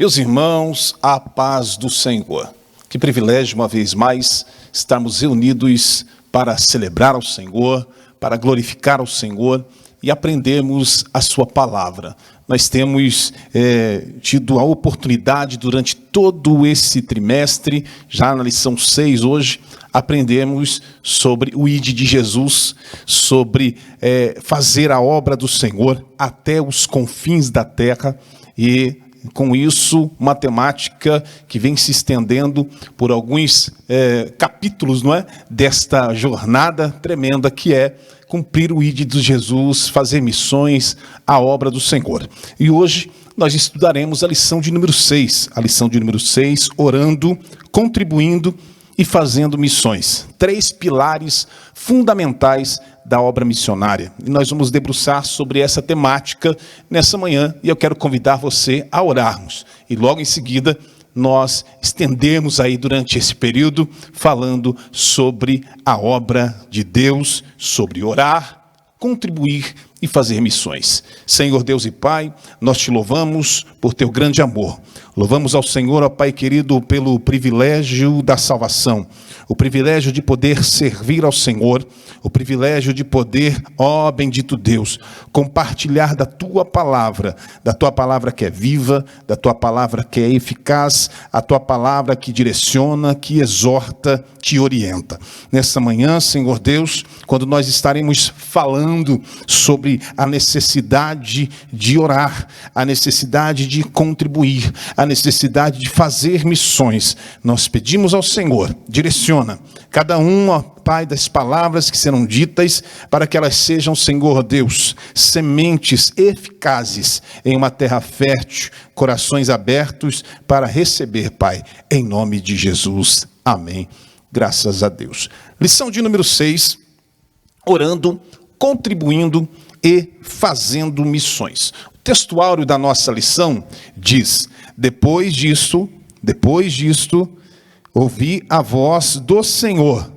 Meus irmãos, a paz do Senhor. Que privilégio, uma vez mais, estarmos reunidos para celebrar ao Senhor, para glorificar ao Senhor e aprendermos a sua palavra. Nós temos tido a oportunidade durante todo esse trimestre, já na lição 6 hoje, aprendemos sobre o Ide de Jesus, sobre fazer a obra do Senhor até os confins da terra e, com isso, uma temática que vem se estendendo por alguns capítulos, não é? Desta jornada tremenda que é cumprir o Ide de Jesus, fazer missões, a obra do Senhor. E hoje nós estudaremos a lição de número 6. A lição de número 6, orando, contribuindo e fazendo missões. 3 pilares fundamentais da obra missionária. E nós vamos debruçar sobre essa temática nessa manhã e eu quero convidar você a orarmos. E logo em seguida nós estendemos aí durante esse período falando sobre a obra de Deus, sobre orar, contribuir e fazer missões. Senhor Deus e Pai, nós te louvamos por teu grande amor. Louvamos ao Senhor, ó Pai querido, pelo privilégio da salvação, o privilégio de poder servir ao Senhor, o privilégio de poder, ó bendito Deus, compartilhar da tua palavra que é viva, da tua palavra que é eficaz, a tua palavra que direciona, que exorta, que orienta. Nessa manhã, Senhor Deus, quando nós estaremos falando sobre a necessidade de orar, a necessidade de contribuir, a necessidade de fazer missões, nós pedimos ao Senhor, direciona cada uma, Pai, das palavras que serão ditas, para que elas sejam, Senhor Deus, sementes eficazes em uma terra fértil, corações abertos para receber, Pai, em nome de Jesus. Amém. Graças a Deus. Lição de número 6, orando, contribuindo e fazendo missões. O textuário da nossa lição diz: depois disto, ouvi a voz do Senhor,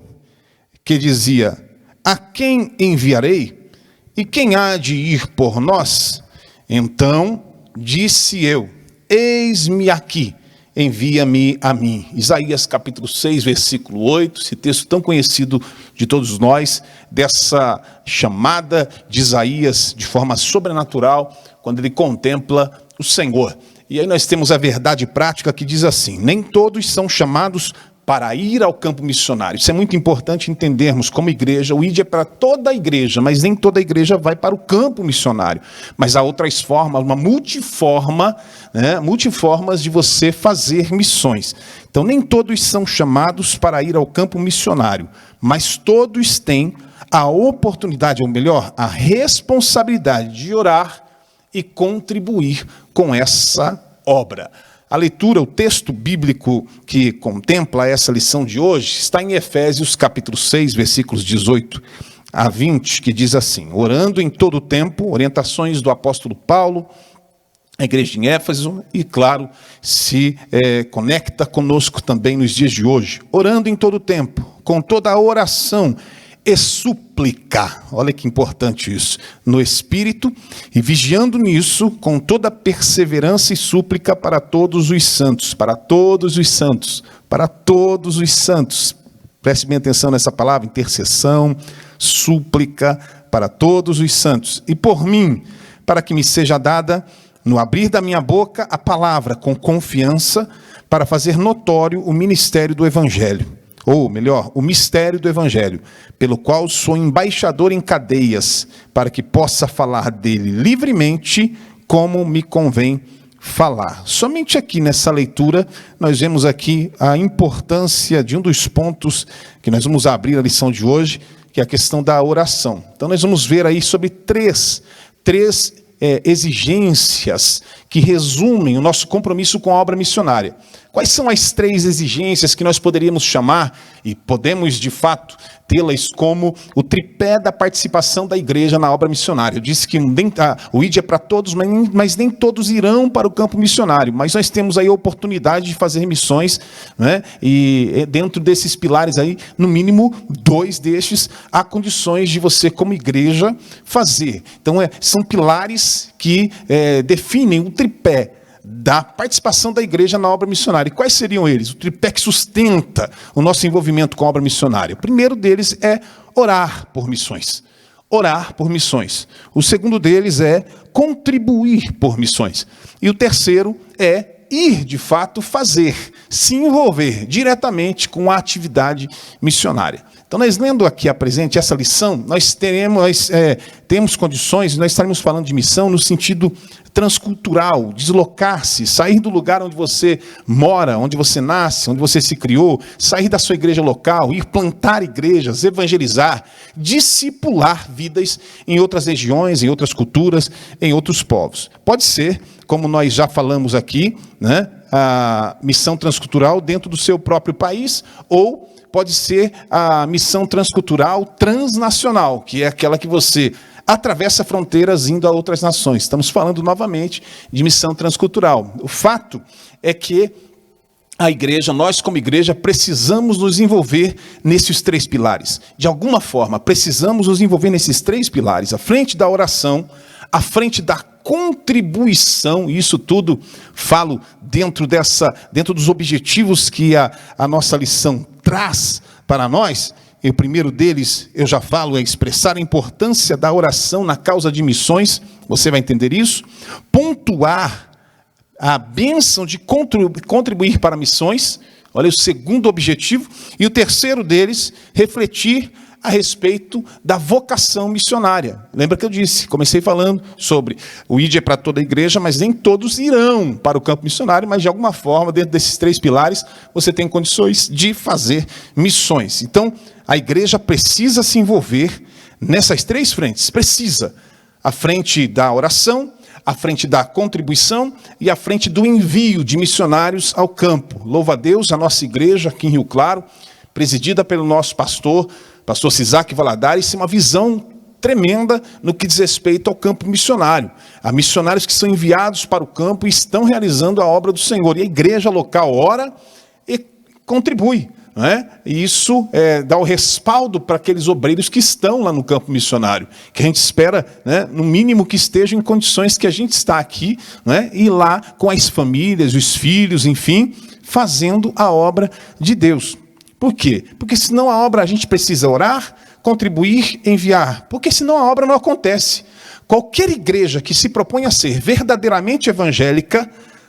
que dizia: a quem enviarei? E quem há de ir por nós? Então disse eu: eis-me aqui, envia-me a mim. Isaías capítulo 6, versículo 8, esse texto tão conhecido de todos nós, dessa chamada de Isaías de forma sobrenatural, quando ele contempla o Senhor. E aí nós temos a verdade prática que diz assim: nem todos são chamados para ir ao campo missionário. Isso é muito importante entendermos como igreja. O ID é para toda a igreja, mas nem toda a igreja vai para o campo missionário. Mas há outras formas, uma multiformas de você fazer missões. Então nem todos são chamados para ir ao campo missionário, mas todos têm a oportunidade, ou melhor, a responsabilidade de orar e contribuir com essa obra. A leitura, o texto bíblico que contempla essa lição de hoje está em Efésios capítulo 6, versículos 18 a 20, que diz assim: orando em todo o tempo, orientações do apóstolo Paulo, a igreja em Éfeso, e claro, se conecta conosco também nos dias de hoje. Orando em todo o tempo, com toda a oração e súplica, olha que importante isso, no Espírito, e vigiando nisso com toda perseverança e súplica para todos os santos, para todos os santos, para todos os santos. Preste bem atenção nessa palavra, intercessão, súplica para todos os santos. E por mim, para que me seja dada, no abrir da minha boca, a palavra com confiança, para fazer notório o ministério do Evangelho. Ou melhor, o mistério do Evangelho, pelo qual sou embaixador em cadeias, para que possa falar dele livremente, como me convém falar. Somente aqui nessa leitura, nós vemos aqui a importância de um dos pontos que nós vamos abrir a lição de hoje, que é a questão da oração. Então nós vamos ver aí sobre três exigências que resumem o nosso compromisso com a obra missionária. Quais são as 3 exigências que nós poderíamos chamar, e podemos de fato tê-las como o tripé da participação da igreja na obra missionária? Eu disse que o ID é para todos, mas nem todos irão para o campo missionário, mas nós temos aí a oportunidade de fazer missões, né? E dentro desses pilares aí, no mínimo 2 destes, há condições de você como igreja fazer. Então são pilares que definem o tripé da participação da igreja na obra missionária. E quais seriam eles? O tripé que sustenta o nosso envolvimento com a obra missionária. O primeiro deles é orar por missões. Orar por missões. O segundo deles é contribuir por missões. E o terceiro é ir, de fato, fazer, se envolver diretamente com a atividade missionária. Então, nós lendo aqui a presente essa lição, nós temos condições, nós estaremos falando de missão no sentido transcultural, deslocar-se, sair do lugar onde você mora, onde você nasce, onde você se criou, sair da sua igreja local, ir plantar igrejas, evangelizar, discipular vidas em outras regiões, em outras culturas, em outros povos. Pode ser, como nós já falamos aqui, né, a missão transcultural dentro do seu próprio país, ou pode ser a missão transcultural transnacional, que é aquela que você atravessa fronteiras indo a outras nações. Estamos falando novamente de missão transcultural. O fato é que a igreja, nós como igreja, precisamos nos envolver nesses três pilares. De alguma forma, precisamos nos envolver nesses três pilares. À frente da oração, à frente da contribuição, e isso tudo falo dentro dos objetivos que a nossa lição traz para nós. E o primeiro deles, eu já falo, é expressar a importância da oração na causa de missões, você vai entender isso. Pontuar a bênção de contribuir para missões, olha o segundo objetivo. E o terceiro deles, refletir a respeito da vocação missionária. Lembra que eu disse, comecei falando sobre o ID é para toda a igreja, mas nem todos irão para o campo missionário, mas de alguma forma, dentro desses três pilares, você tem condições de fazer missões. Então, a igreja precisa se envolver nessas três frentes, precisa. A frente da oração, à frente da contribuição e à frente do envio de missionários ao campo. Louva a Deus, a nossa igreja aqui em Rio Claro, presidida pelo nosso pastor Sisaque Valadares, uma visão tremenda no que diz respeito ao campo missionário. Há missionários que são enviados para o campo e estão realizando a obra do Senhor. E a igreja local ora e contribui. Não é? E isso dá o respaldo para aqueles obreiros que estão lá no campo missionário, que a gente espera, né, no mínimo que estejam em condições que a gente está aqui, né, e lá com as famílias, os filhos, enfim, fazendo a obra de Deus. Por quê? Porque senão a obra a gente precisa orar, contribuir, enviar, porque senão a obra não acontece. Qualquer igreja que se propõe a ser verdadeiramente evangélica,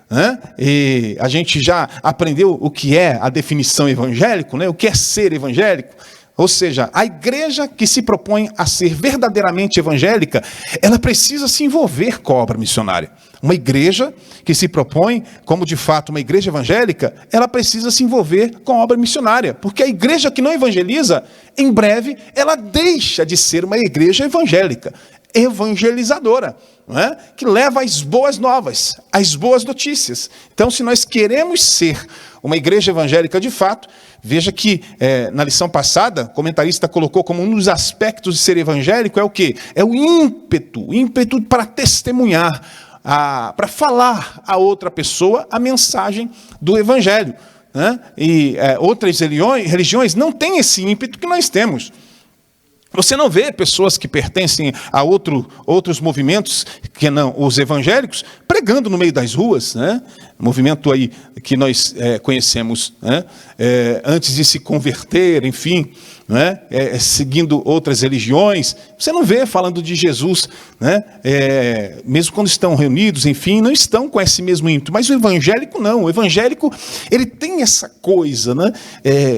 né? E a gente já aprendeu o que é a definição evangélico, né? O que é ser evangélico. Ou seja, a igreja que se propõe a ser verdadeiramente evangélica, ela precisa se envolver com a obra missionária. Uma igreja que se propõe como de fato uma igreja evangélica, ela precisa se envolver com a obra missionária. Porque a igreja que não evangeliza, em breve, ela deixa de ser uma igreja evangélica, evangelizadora, não é? Que leva as boas novas, as boas notícias. Então, se nós queremos ser uma igreja evangélica de fato, veja que na lição passada, o comentarista colocou como um dos aspectos de ser evangélico é o quê? É o ímpeto para testemunhar, para falar a outra pessoa a mensagem do evangelho. Né? E outras religiões não têm esse ímpeto que nós temos. Você não vê pessoas que pertencem a outros movimentos que não os evangélicos pregando no meio das ruas, né? Movimento aí que nós conhecemos, né? Antes de se converter, enfim, né? Seguindo outras religiões. Você não vê falando de Jesus, né? Mesmo quando estão reunidos, enfim, não estão com esse mesmo ímpeto. Mas o evangélico não. O evangélico, ele tem essa coisa, né?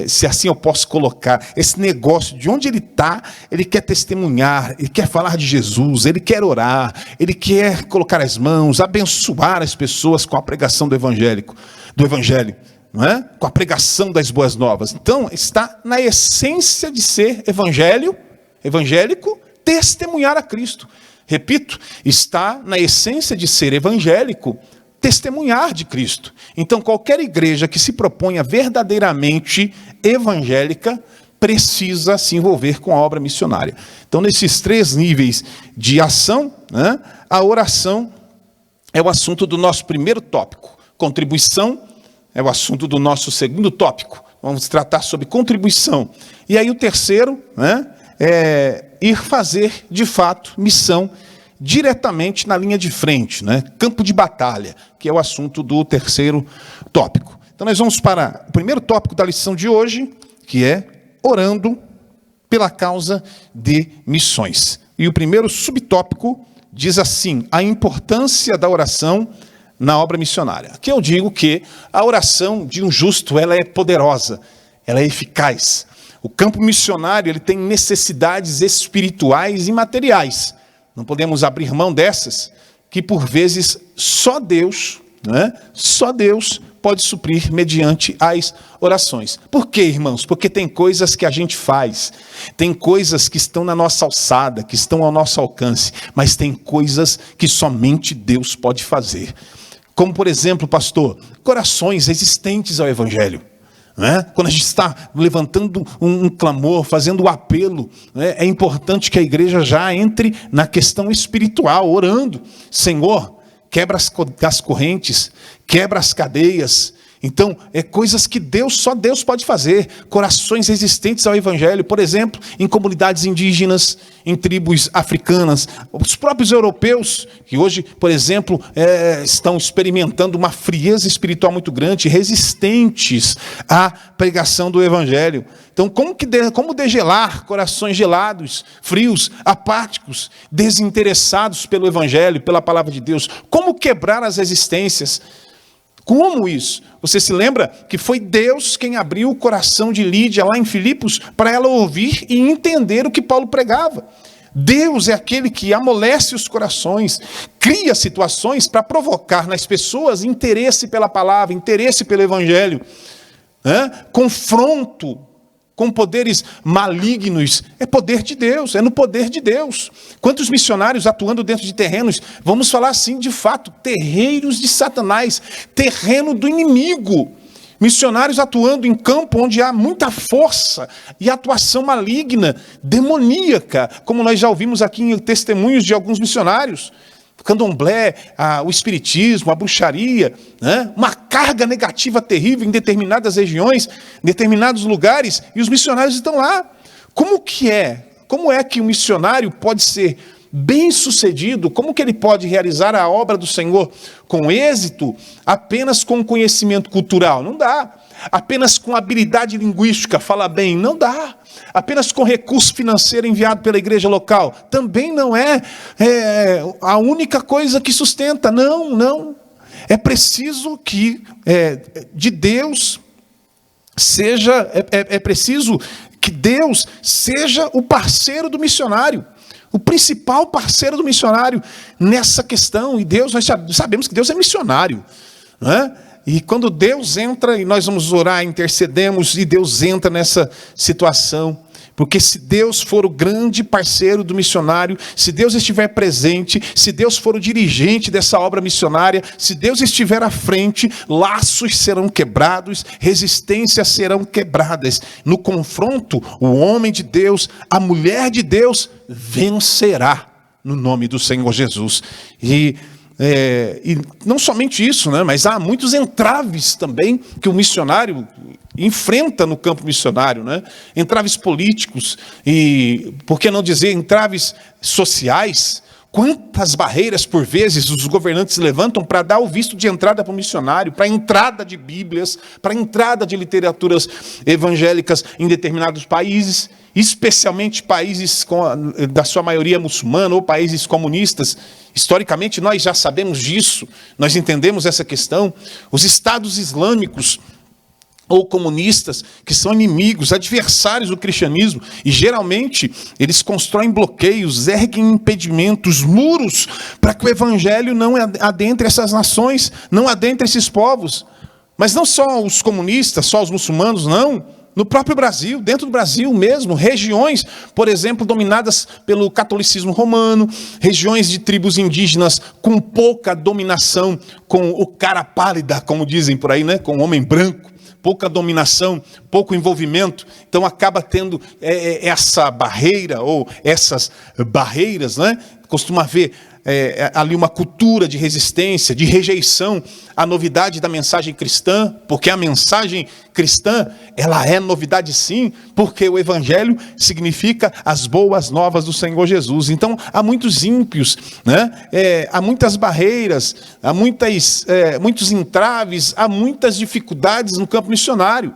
Se assim eu posso colocar, esse negócio de onde ele está, ele quer testemunhar, ele quer falar de Jesus, ele quer orar, ele quer colocar as mãos, abençoar as pessoas com a pregação do evangelho, não é? Com a pregação das boas novas. Então, está na essência de ser evangélico, testemunhar a Cristo. Repito, está na essência de ser evangélico, testemunhar de Cristo. Então, qualquer igreja que se proponha verdadeiramente evangélica, precisa se envolver com a obra missionária. Então, nesses três níveis de ação, né, a oração é o assunto do nosso primeiro tópico. Contribuição é o assunto do nosso segundo tópico. Vamos tratar sobre contribuição. E aí o terceiro, né, é ir fazer, de fato, missão diretamente na linha de frente, né? Campo de batalha, que é o assunto do terceiro tópico. Então nós vamos para o primeiro tópico da lição de hoje, que é orando pela causa de missões. E o primeiro subtópico diz assim: a importância da oração na obra missionária. Aqui eu digo que a oração de um justo, ela é poderosa, ela é eficaz. O campo missionário, ele tem necessidades espirituais e materiais. Não podemos abrir mão dessas, que por vezes só Deus, né? Só Deus pode suprir mediante as orações. Por quê, irmãos? Porque tem coisas que a gente faz, tem coisas que estão na nossa alçada, que estão ao nosso alcance, mas tem coisas que somente Deus pode fazer. Como, por exemplo, pastor, corações resistentes ao Evangelho. Né? Quando a gente está levantando um clamor, fazendo um apelo, né? É importante que a igreja já entre na questão espiritual, orando. Senhor, quebra as correntes, quebra as cadeias. Então, é coisas que só Deus pode fazer. Corações resistentes ao Evangelho, por exemplo, em comunidades indígenas, em tribos africanas. Os próprios europeus, que hoje, por exemplo, estão experimentando uma frieza espiritual muito grande, resistentes à pregação do Evangelho. Então, como degelar corações gelados, frios, apáticos, desinteressados pelo Evangelho, pela palavra de Deus? Como quebrar as resistências? Como isso? Você se lembra que foi Deus quem abriu o coração de Lídia lá em Filipos para ela ouvir e entender o que Paulo pregava. Deus é aquele que amolece os corações, cria situações para provocar nas pessoas interesse pela palavra, interesse pelo Evangelho, né? Confronto com poderes malignos, é poder de Deus, é no poder de Deus. Quantos missionários atuando dentro de terrenos, vamos falar assim, de fato, terreiros de Satanás, terreno do inimigo. Missionários atuando em campo onde há muita força e atuação maligna, demoníaca, como nós já ouvimos aqui em testemunhos de alguns missionários. Candomblé, o espiritismo, a bruxaria, né? Uma carga negativa terrível em determinadas regiões, em determinados lugares, e os missionários estão lá. Como é que o missionário pode ser bem-sucedido? Como que ele pode realizar a obra do Senhor com êxito apenas com conhecimento cultural? Não dá. Apenas com habilidade linguística, fala bem? Não dá. Apenas com recurso financeiro enviado pela igreja local? Também não é a única coisa que sustenta. Não. É preciso que de Deus seja, é preciso que Deus seja o parceiro do missionário. O principal parceiro do missionário nessa questão. E Deus, nós sabemos que Deus é missionário, não é? E quando Deus entra, e nós vamos orar, intercedemos, e Deus entra nessa situação. Porque se Deus for o grande parceiro do missionário, se Deus estiver presente, se Deus for o dirigente dessa obra missionária, se Deus estiver à frente, laços serão quebrados, resistências serão quebradas. No confronto, o homem de Deus, a mulher de Deus, vencerá no nome do Senhor Jesus. E não somente isso, né, mas há muitos entraves também que o missionário enfrenta no campo missionário, né? Entraves políticos e, por que não dizer, entraves sociais. Quantas barreiras, por vezes, os governantes levantam para dar o visto de entrada para o missionário, para a entrada de Bíblias, para a entrada de literaturas evangélicas em determinados países, especialmente países da sua maioria muçulmana ou países comunistas. Historicamente, nós já sabemos disso, nós entendemos essa questão. Os estados islâmicos ou comunistas, que são inimigos, adversários do cristianismo, e geralmente eles constroem bloqueios, erguem impedimentos, muros, para que o evangelho não adentre essas nações, não adentre esses povos. Mas não só os comunistas, só os muçulmanos, não. No próprio Brasil, dentro do Brasil mesmo, regiões, por exemplo, dominadas pelo catolicismo romano, regiões de tribos indígenas com pouca dominação, com o cara pálida, como dizem por aí, né? Com o homem branco. Pouca dominação, pouco envolvimento, então acaba tendo essa barreira, ou essas barreiras, né? Costuma haver ali uma cultura de resistência, de rejeição à novidade da mensagem cristã, porque a mensagem cristã, ela é novidade sim, porque o evangelho significa as boas novas do Senhor Jesus. Então, há muitos ímpios, né? Há muitas barreiras, há muitos entraves, há muitas dificuldades no campo missionário.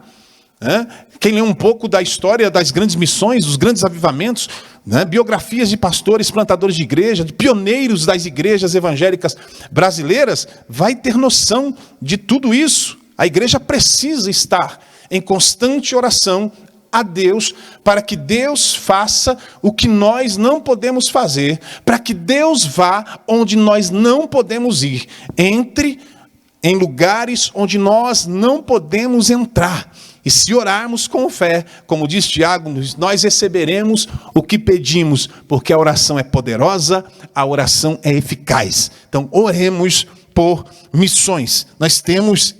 Quem lê um pouco da história das grandes missões, dos grandes avivamentos, né? Biografias de pastores, plantadores de igreja, de pioneiros das igrejas evangélicas brasileiras, vai ter noção de tudo isso. A igreja precisa estar em constante oração a Deus, para que Deus faça o que nós não podemos fazer, para que Deus vá onde nós não podemos ir, entre em lugares onde nós não podemos entrar. E se orarmos com fé, como diz Tiago, nós receberemos o que pedimos, porque a oração é poderosa, a oração é eficaz. Então, oremos por missões. Nós temos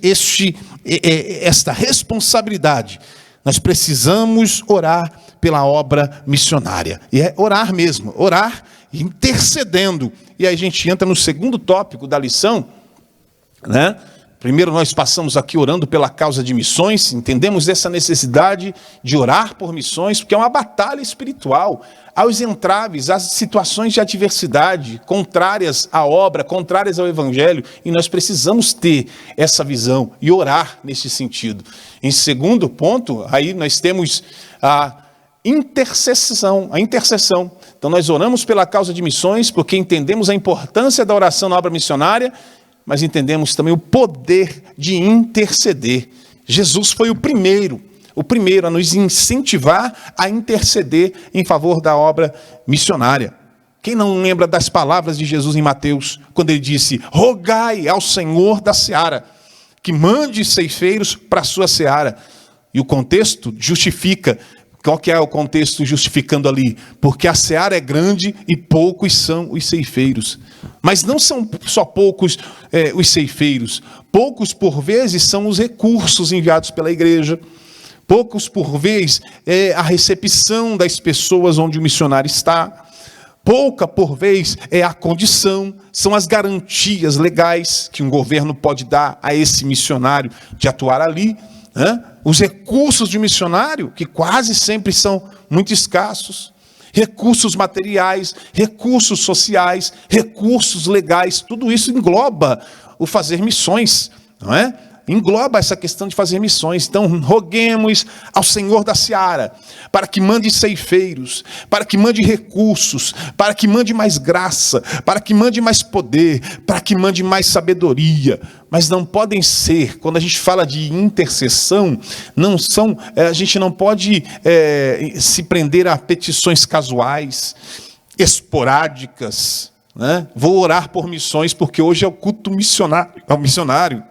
esta responsabilidade. Nós precisamos orar pela obra missionária. E é orar mesmo, orar intercedendo. E aí a gente entra no segundo tópico da lição, né? Primeiro nós passamos aqui orando pela causa de missões, entendemos essa necessidade de orar por missões, porque é uma batalha espiritual. Aos entraves, às situações de adversidade, contrárias à obra, contrárias ao evangelho, e nós precisamos ter essa visão e orar nesse sentido. Em segundo ponto, aí nós temos a intercessão. Então nós oramos pela causa de missões, porque entendemos a importância da oração na obra missionária, mas entendemos também o poder de interceder. Jesus foi o primeiro a nos incentivar a interceder em favor da obra missionária. Quem não lembra das palavras de Jesus em Mateus, quando ele disse: rogai ao Senhor da seara, que mande ceifeiros para a sua seara. E o contexto justifica. Qual que é o contexto justificando ali? Porque a seara é grande e poucos são os ceifeiros. Mas não são só poucos os ceifeiros. Poucos, por vezes, são os recursos enviados pela igreja. Poucos, por vez, é a recepção das pessoas onde o missionário está. Pouca, por vez, é a condição, são as garantias legais que um governo pode dar a esse missionário de atuar ali. Os recursos de missionário, que quase sempre são muito escassos, recursos materiais, recursos sociais, recursos legais, tudo isso engloba o fazer missões, não é? Engloba essa questão de fazer missões. Então, roguemos ao Senhor da seara, para que mande ceifeiros, para que mande recursos, para que mande mais graça, para que mande mais poder, para que mande mais sabedoria. Mas não podem ser, quando a gente fala de intercessão, a gente não pode se prender a petições casuais, esporádicas, né? Vou orar por missões porque hoje é o culto missionário.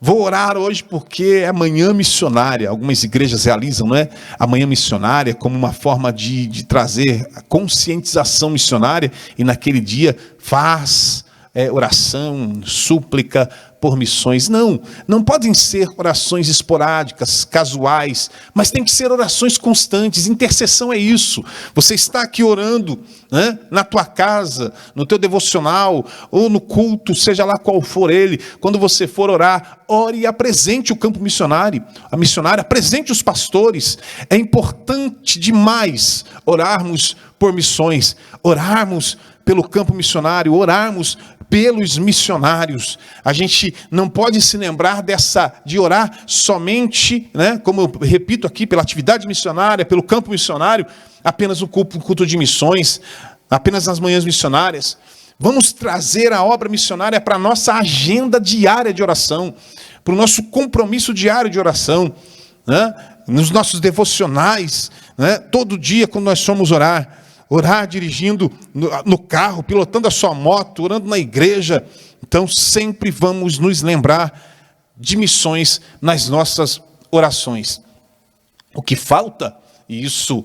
Vou orar hoje porque é a manhã missionária. Algumas igrejas realizam, não é? A manhã missionária como uma forma de trazer a conscientização missionária, e naquele dia faz oração, súplica por missões. Não podem ser orações esporádicas, casuais, mas tem que ser orações constantes. Intercessão é isso. Você está aqui orando, né, na tua casa, no teu devocional, ou no culto, seja lá qual for ele. Quando você for orar, ore e apresente o campo missionário, a missionária, apresente os pastores. É importante demais orarmos por missões, orarmos pelo campo missionário, orarmos pelos missionários. A gente não pode se lembrar de orar somente, né, como eu repito aqui, pela atividade missionária, pelo campo missionário, apenas no culto de missões, apenas nas manhãs missionárias. Vamos trazer a obra missionária para a nossa agenda diária de oração, para o nosso compromisso diário de oração, né, nos nossos devocionais, né, todo dia quando nós somos orar dirigindo no carro, pilotando a sua moto, orando na igreja. Então sempre vamos nos lembrar de missões nas nossas orações. O que falta, e isso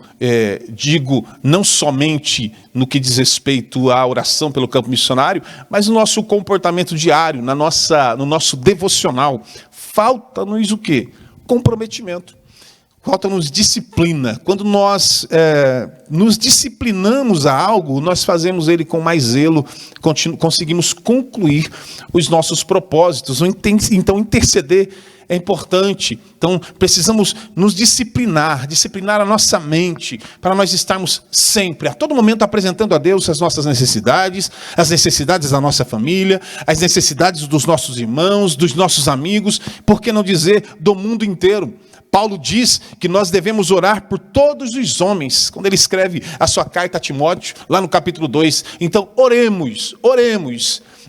digo não somente no que diz respeito à oração pelo campo missionário, mas no nosso comportamento diário, no nosso devocional, falta-nos o quê? Comprometimento. Falta-nos disciplina. Quando nós nos disciplinamos a algo, nós fazemos ele com mais zelo, conseguimos concluir os nossos propósitos. Então, interceder é importante. Então, precisamos nos disciplinar a nossa mente, para nós estarmos sempre, a todo momento, apresentando a Deus as nossas necessidades, as necessidades da nossa família, as necessidades dos nossos irmãos, dos nossos amigos, por que não dizer do mundo inteiro? Paulo diz que nós devemos orar por todos os homens, quando ele escreve a sua carta a Timóteo, lá no capítulo 2. Então, oremos.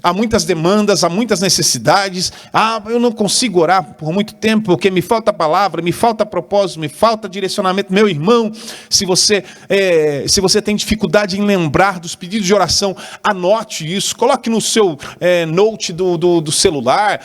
Há muitas demandas, há muitas necessidades. Eu não consigo orar por muito tempo, porque me falta palavra, me falta propósito, me falta direcionamento. Meu irmão, se você tem dificuldade em lembrar dos pedidos de oração, anote isso, coloque no seu note do celular,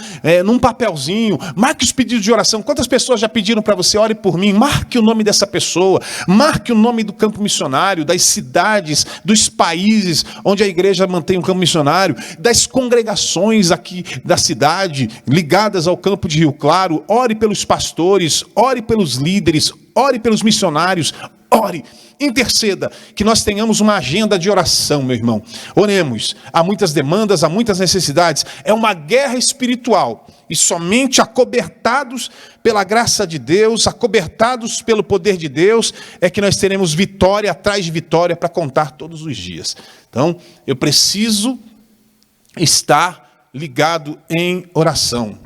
num papelzinho, marque os pedidos de oração. Quantas pessoas já pediram para você, ore por mim? Marque o nome dessa pessoa, marque o nome do campo missionário, das cidades, dos países onde a igreja mantém um campo missionário, das congregações aqui da cidade, ligadas ao campo de Rio Claro. Ore pelos pastores, ore pelos líderes, ore pelos missionários, ore, interceda, que nós tenhamos uma agenda de oração, meu irmão. Oremos, há muitas demandas, há muitas necessidades, é uma guerra espiritual, e somente acobertados pela graça de Deus, acobertados pelo poder de Deus, é que nós teremos vitória atrás de vitória para contar todos os dias. Então, eu preciso estar ligado em oração.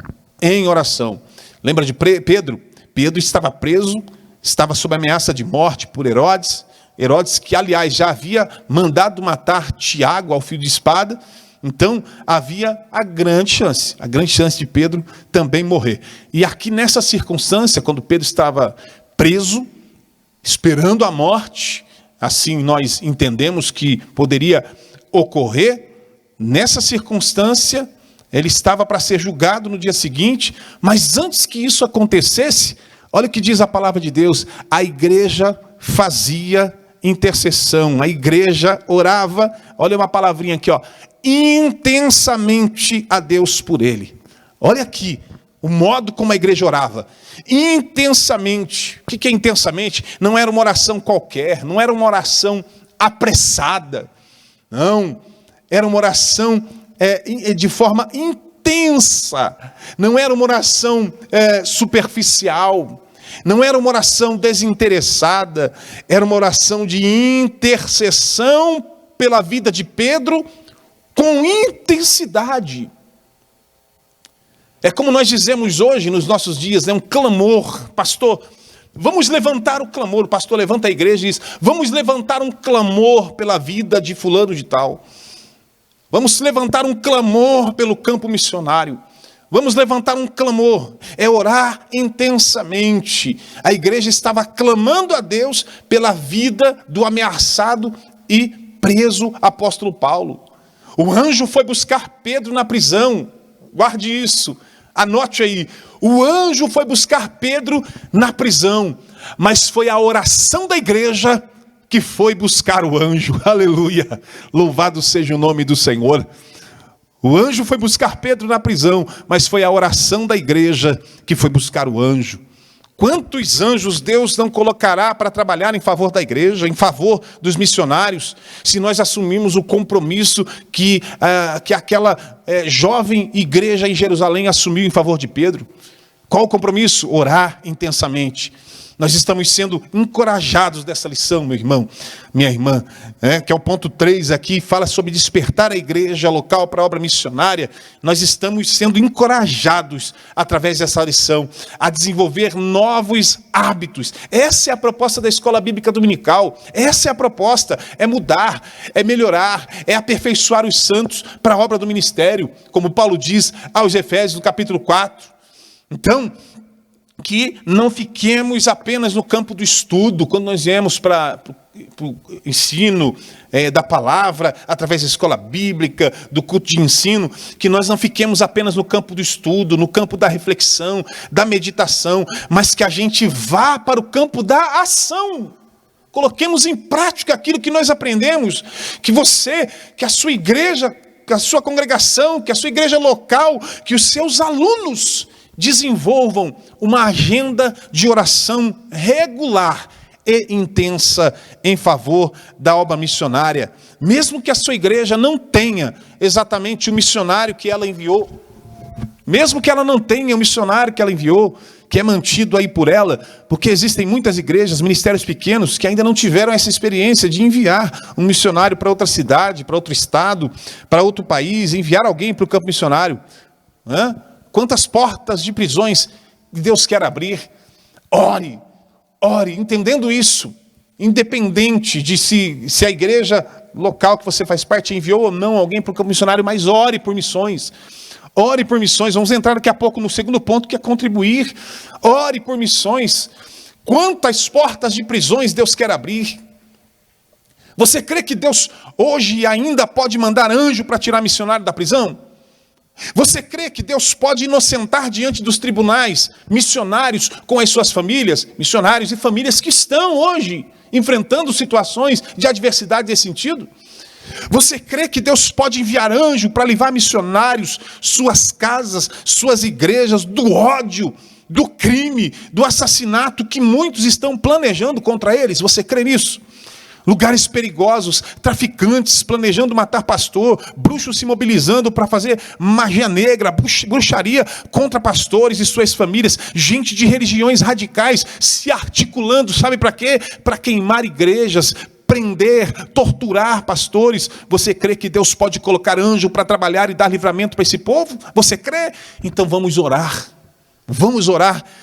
Lembra de Pedro? Pedro estava preso, estava sob ameaça de morte por Herodes, que, aliás, já havia mandado matar Tiago ao fio de espada. Então, havia a grande chance de Pedro também morrer. E aqui nessa circunstância, quando Pedro estava preso, esperando a morte, assim nós entendemos que poderia ocorrer, nessa circunstância, ele estava para ser julgado no dia seguinte, mas antes que isso acontecesse, olha o que diz a palavra de Deus: a igreja fazia intercessão, a igreja orava, olha uma palavrinha aqui, intensamente a Deus por ele. Olha aqui, o modo como a igreja orava, intensamente. O que é intensamente? Não era uma oração qualquer, não era uma oração apressada, não, era uma oração de forma intensa, não era uma oração superficial, não era uma oração desinteressada, era uma oração de intercessão pela vida de Pedro com intensidade. É como nós dizemos hoje, nos nossos dias, um clamor. Pastor, vamos levantar o clamor. O pastor levanta a igreja e diz: vamos levantar um clamor pela vida de fulano de tal. Vamos levantar um clamor pelo campo missionário. Vamos levantar um clamor. É orar intensamente. A igreja estava clamando a Deus pela vida do ameaçado e preso apóstolo Paulo. O anjo foi buscar Pedro na prisão. Guarde isso. Anote aí. O anjo foi buscar Pedro na prisão. Mas foi a oração da igreja que foi buscar o anjo. Aleluia. Louvado seja o nome do Senhor. O anjo foi buscar Pedro na prisão, mas foi a oração da igreja que foi buscar o anjo. Quantos anjos Deus não colocará para trabalhar em favor da igreja, em favor dos missionários, se nós assumirmos o compromisso que aquela jovem igreja em Jerusalém assumiu em favor de Pedro? Qual o compromisso? Orar intensamente. Nós estamos sendo encorajados dessa lição, meu irmão, minha irmã, que é o ponto 3 aqui, fala sobre despertar a igreja local para a obra missionária. Nós estamos sendo encorajados, através dessa lição, a desenvolver novos hábitos. Essa é a proposta da Escola Bíblica Dominical, essa é a proposta, é mudar, é melhorar, é aperfeiçoar os santos para a obra do ministério, como Paulo diz aos Efésios, no capítulo 4. Então, que não fiquemos apenas no campo do estudo, quando nós viemos para o ensino da palavra, através da escola bíblica, do culto de ensino, que nós não fiquemos apenas no campo do estudo, no campo da reflexão, da meditação, mas que a gente vá para o campo da ação. Coloquemos em prática aquilo que nós aprendemos, que a sua igreja, que a sua congregação, que a sua igreja local, que os seus alunos desenvolvam uma agenda de oração regular e intensa em favor da obra missionária. Mesmo que a sua igreja não tenha exatamente o missionário que ela enviou, mesmo que ela não tenha o missionário que ela enviou, que é mantido aí por ela, porque existem muitas igrejas, ministérios pequenos, que ainda não tiveram essa experiência de enviar um missionário para outra cidade, para outro estado, para outro país, enviar alguém para o campo missionário. Quantas portas de prisões Deus quer abrir? Ore, entendendo isso, independente de se a igreja local que você faz parte enviou ou não alguém para o campo missionário, mas ore por missões. Ore por missões. Vamos entrar daqui a pouco no segundo ponto, que é contribuir. Ore por missões. Quantas portas de prisões Deus quer abrir? Você crê que Deus hoje ainda pode mandar anjo para tirar missionário da prisão? Você crê que Deus pode inocentar diante dos tribunais missionários com as suas famílias? Missionários e famílias que estão hoje enfrentando situações de adversidade nesse sentido? Você crê que Deus pode enviar anjo para livrar missionários, suas casas, suas igrejas, do ódio, do crime, do assassinato que muitos estão planejando contra eles? Você crê nisso? Lugares perigosos, traficantes planejando matar pastor, bruxos se mobilizando para fazer magia negra, bruxaria contra pastores e suas famílias, gente de religiões radicais se articulando, sabe para quê? Para queimar igrejas, prender, torturar pastores. Você crê que Deus pode colocar anjo para trabalhar e dar livramento para esse povo? Você crê? Então vamos orar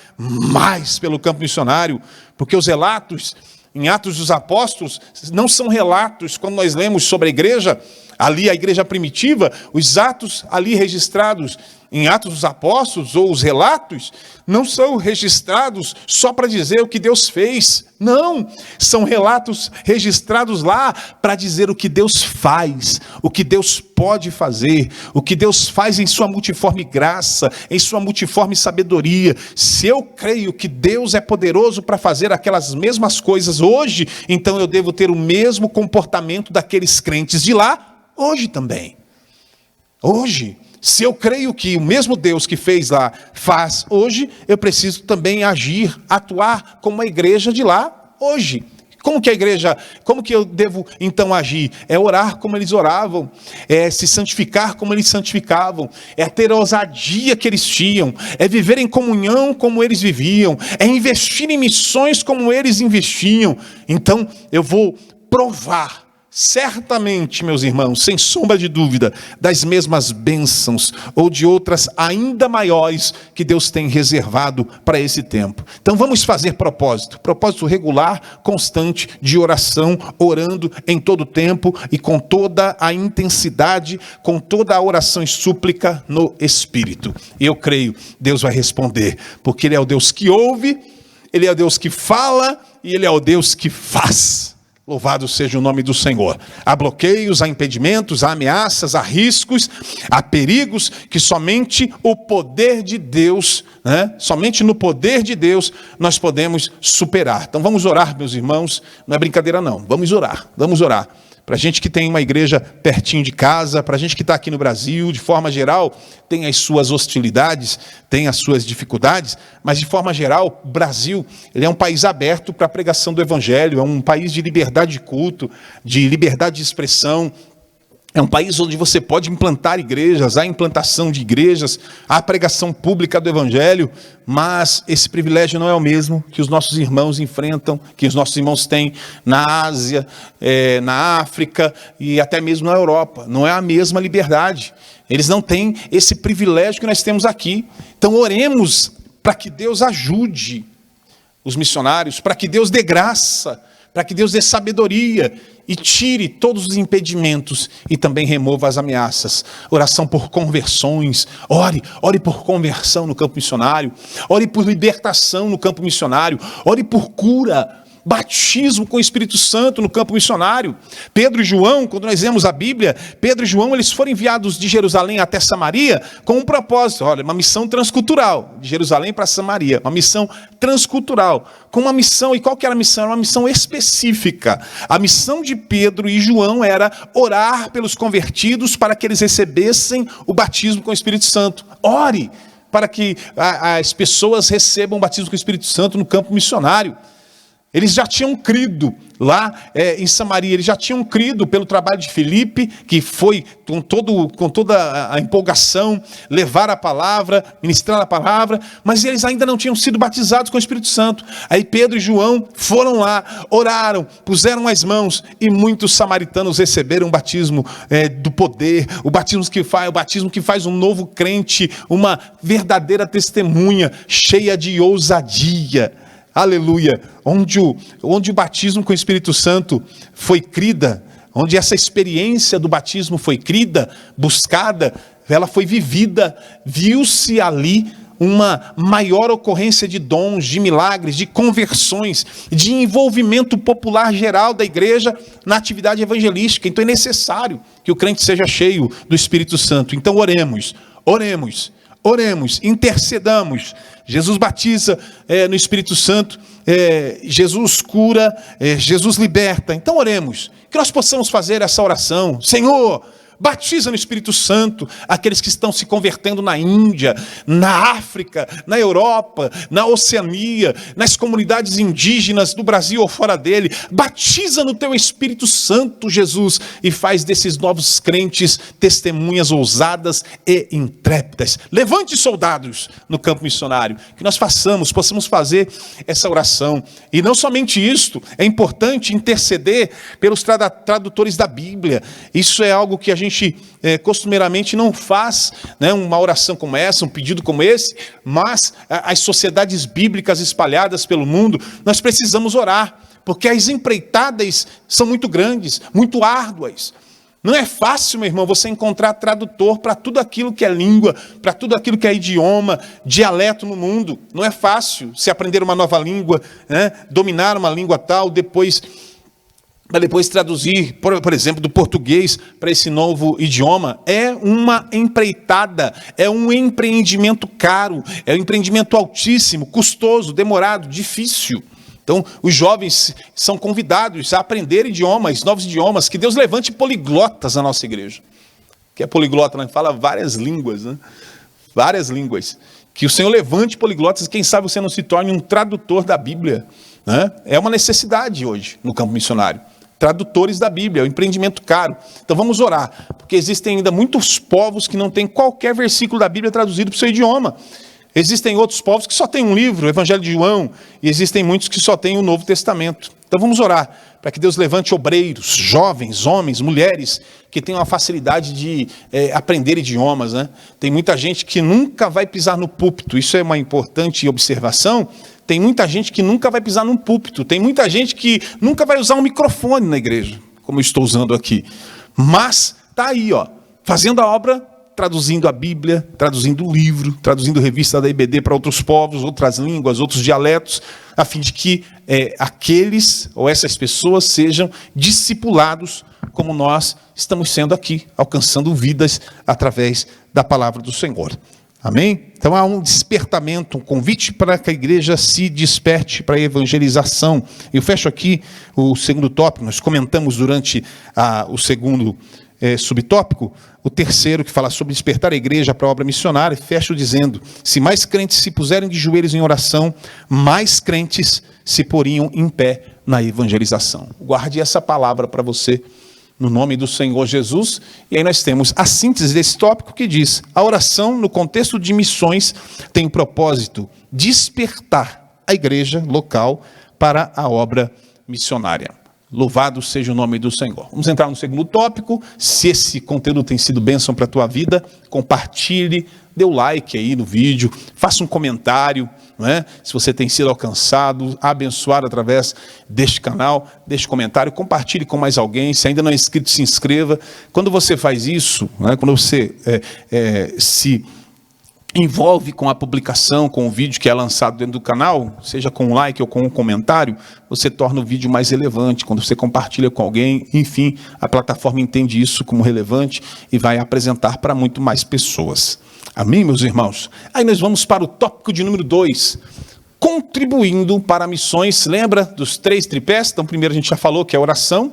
mais pelo campo missionário, porque os relatos em Atos dos Apóstolos não são relatos, quando nós lemos sobre a igreja, ali a igreja primitiva, os atos ali registrados em Atos dos Apóstolos, ou os relatos, não são registrados só para dizer o que Deus fez. Não, são relatos registrados lá para dizer o que Deus faz, o que Deus pode fazer, o que Deus faz em sua multiforme graça, em sua multiforme sabedoria. Se eu creio que Deus é poderoso para fazer aquelas mesmas coisas hoje, então eu devo ter o mesmo comportamento daqueles crentes de lá, hoje também. Hoje. Se eu creio que o mesmo Deus que fez lá faz hoje, eu preciso também agir, atuar como a igreja de lá hoje. Como que eu devo então agir? É orar como eles oravam, é se santificar como eles santificavam, é ter a ousadia que eles tinham, é viver em comunhão como eles viviam, é investir em missões como eles investiam. Então eu vou provar, certamente, meus irmãos, sem sombra de dúvida, das mesmas bênçãos ou de outras ainda maiores que Deus tem reservado para esse tempo. Então vamos fazer propósito regular, constante de oração, orando em todo tempo e com toda a intensidade, com toda a oração e súplica no Espírito. E eu creio, Deus vai responder, porque Ele é o Deus que ouve, Ele é o Deus que fala e Ele é o Deus que faz. Louvado seja o nome do Senhor. Há bloqueios, há impedimentos, há ameaças, há riscos, há perigos que somente o poder de Deus, somente no poder de Deus nós podemos superar. Então vamos orar, meus irmãos, não é brincadeira não, vamos orar. Para a gente que tem uma igreja pertinho de casa, para a gente que está aqui no Brasil, de forma geral, tem as suas hostilidades, tem as suas dificuldades, mas de forma geral, o Brasil, ele é um país aberto para a pregação do Evangelho, é um país de liberdade de culto, de liberdade de expressão, é um país onde você pode implantar igrejas, há implantação de igrejas, há pregação pública do Evangelho, mas esse privilégio não é o mesmo que os nossos irmãos enfrentam, que os nossos irmãos têm na Ásia, na África e até mesmo na Europa. Não é a mesma liberdade. Eles não têm esse privilégio que nós temos aqui. Então oremos para que Deus ajude os missionários, para que Deus dê graça, para que Deus dê sabedoria e tire todos os impedimentos e também remova as ameaças. Oração por conversões, ore por conversão no campo missionário, ore por libertação no campo missionário, ore por cura, batismo com o Espírito Santo no campo missionário. Pedro e João, quando nós lemos a Bíblia, Pedro e João, eles foram enviados de Jerusalém até Samaria com um propósito, uma missão transcultural, de Jerusalém para Samaria, uma missão transcultural, com uma missão, e qual que era a missão? Era uma missão específica. A missão de Pedro e João era orar pelos convertidos para que eles recebessem o batismo com o Espírito Santo. Ore, para que as pessoas recebam o batismo com o Espírito Santo no campo missionário. Eles já tinham crido lá em Samaria, eles já tinham crido pelo trabalho de Filipe, que foi com toda a empolgação levar a palavra, ministrar a palavra, mas eles ainda não tinham sido batizados com o Espírito Santo. Aí Pedro e João foram lá, oraram, puseram as mãos e muitos samaritanos receberam o batismo do poder, o batismo que faz um novo crente, uma verdadeira testemunha, cheia de ousadia. Aleluia, onde o batismo com o Espírito Santo foi crida, onde essa experiência do batismo foi crida, buscada, ela foi vivida, viu-se ali uma maior ocorrência de dons, de milagres, de conversões, de envolvimento popular geral da igreja na atividade evangelística. Então é necessário que o crente seja cheio do Espírito Santo. Então oremos, intercedamos. Jesus batiza no Espírito Santo, Jesus cura, Jesus liberta. Então oremos, que nós possamos fazer essa oração. Senhor, batiza no Espírito Santo aqueles que estão se convertendo na Índia, na África, na Europa, na Oceania, nas comunidades indígenas do Brasil ou fora dele. Batiza no teu Espírito Santo, Jesus, e faz desses novos crentes testemunhas ousadas e intrépidas. Levante soldados no campo missionário, que nós possamos fazer essa oração. E não somente isto, é importante interceder pelos tradutores da Bíblia. Isso é algo que a gente costumeiramente não faz, né, uma oração como essa, um pedido como esse, mas as sociedades bíblicas espalhadas pelo mundo, nós precisamos orar, porque as empreitadas são muito grandes, muito árduas. Não é fácil, meu irmão, você encontrar tradutor para tudo aquilo que é língua, para tudo aquilo que é idioma, dialeto no mundo. Não é fácil se aprender uma nova língua, né, dominar uma língua tal, para depois traduzir, por exemplo, do português para esse novo idioma. É uma empreitada, é um empreendimento caro, é um empreendimento altíssimo, custoso, demorado, difícil. Então, os jovens são convidados a aprender idiomas, novos idiomas, que Deus levante poliglotas na nossa igreja. Que é poliglota, né? Fala várias línguas, né? Várias línguas. Que o Senhor levante poliglotas, quem sabe você não se torne um tradutor da Bíblia, né? É uma necessidade hoje no campo missionário. Tradutores da Bíblia, é um empreendimento caro. Então vamos orar, porque existem ainda muitos povos que não têm qualquer versículo da Bíblia traduzido para o seu idioma. Existem outros povos que só têm um livro, o Evangelho de João, e existem muitos que só têm o Novo Testamento. Então vamos orar, para que Deus levante obreiros, jovens, homens, mulheres, que tenham a facilidade de aprender idiomas, né? Tem muita gente que nunca vai pisar no púlpito, isso é uma importante observação. Tem muita gente que nunca vai pisar num púlpito, tem muita gente que nunca vai usar um microfone na igreja, como eu estou usando aqui. Mas está aí, fazendo a obra, traduzindo a Bíblia, traduzindo o livro, traduzindo revista da IBD para outros povos, outras línguas, outros dialetos, a fim de que aqueles ou essas pessoas sejam discipulados como nós estamos sendo aqui, alcançando vidas através da palavra do Senhor. Amém? Então há um despertamento, um convite para que a igreja se desperte para a evangelização. Eu fecho aqui o segundo tópico, nós comentamos durante o segundo subtópico, o terceiro que fala sobre despertar a igreja para a obra missionária, fecho dizendo, se mais crentes se puserem de joelhos em oração, mais crentes se poriam em pé na evangelização. Guarde essa palavra para você, no nome do Senhor Jesus. E aí nós temos a síntese desse tópico que diz, a oração no contexto de missões tem o propósito de despertar a igreja local para a obra missionária. Louvado seja o nome do Senhor. Vamos entrar no segundo tópico. Se esse conteúdo tem sido bênção para a tua vida, compartilhe, dê o like aí no vídeo, faça um comentário, não é? Se você tem sido alcançado, abençoado através deste canal, deste comentário, compartilhe com mais alguém. Se ainda não é inscrito, se inscreva. Quando você faz isso, não é? Quando você se envolve com a publicação, com o vídeo que é lançado dentro do canal, seja com um like ou com um comentário, você torna o vídeo mais relevante. Quando você compartilha com alguém, enfim, a plataforma entende isso como relevante e vai apresentar para muito mais pessoas. Amém, meus irmãos? Aí nós vamos para o tópico de número 2, contribuindo para missões. Lembra dos 3 tripés? Então, primeiro a gente já falou que é oração,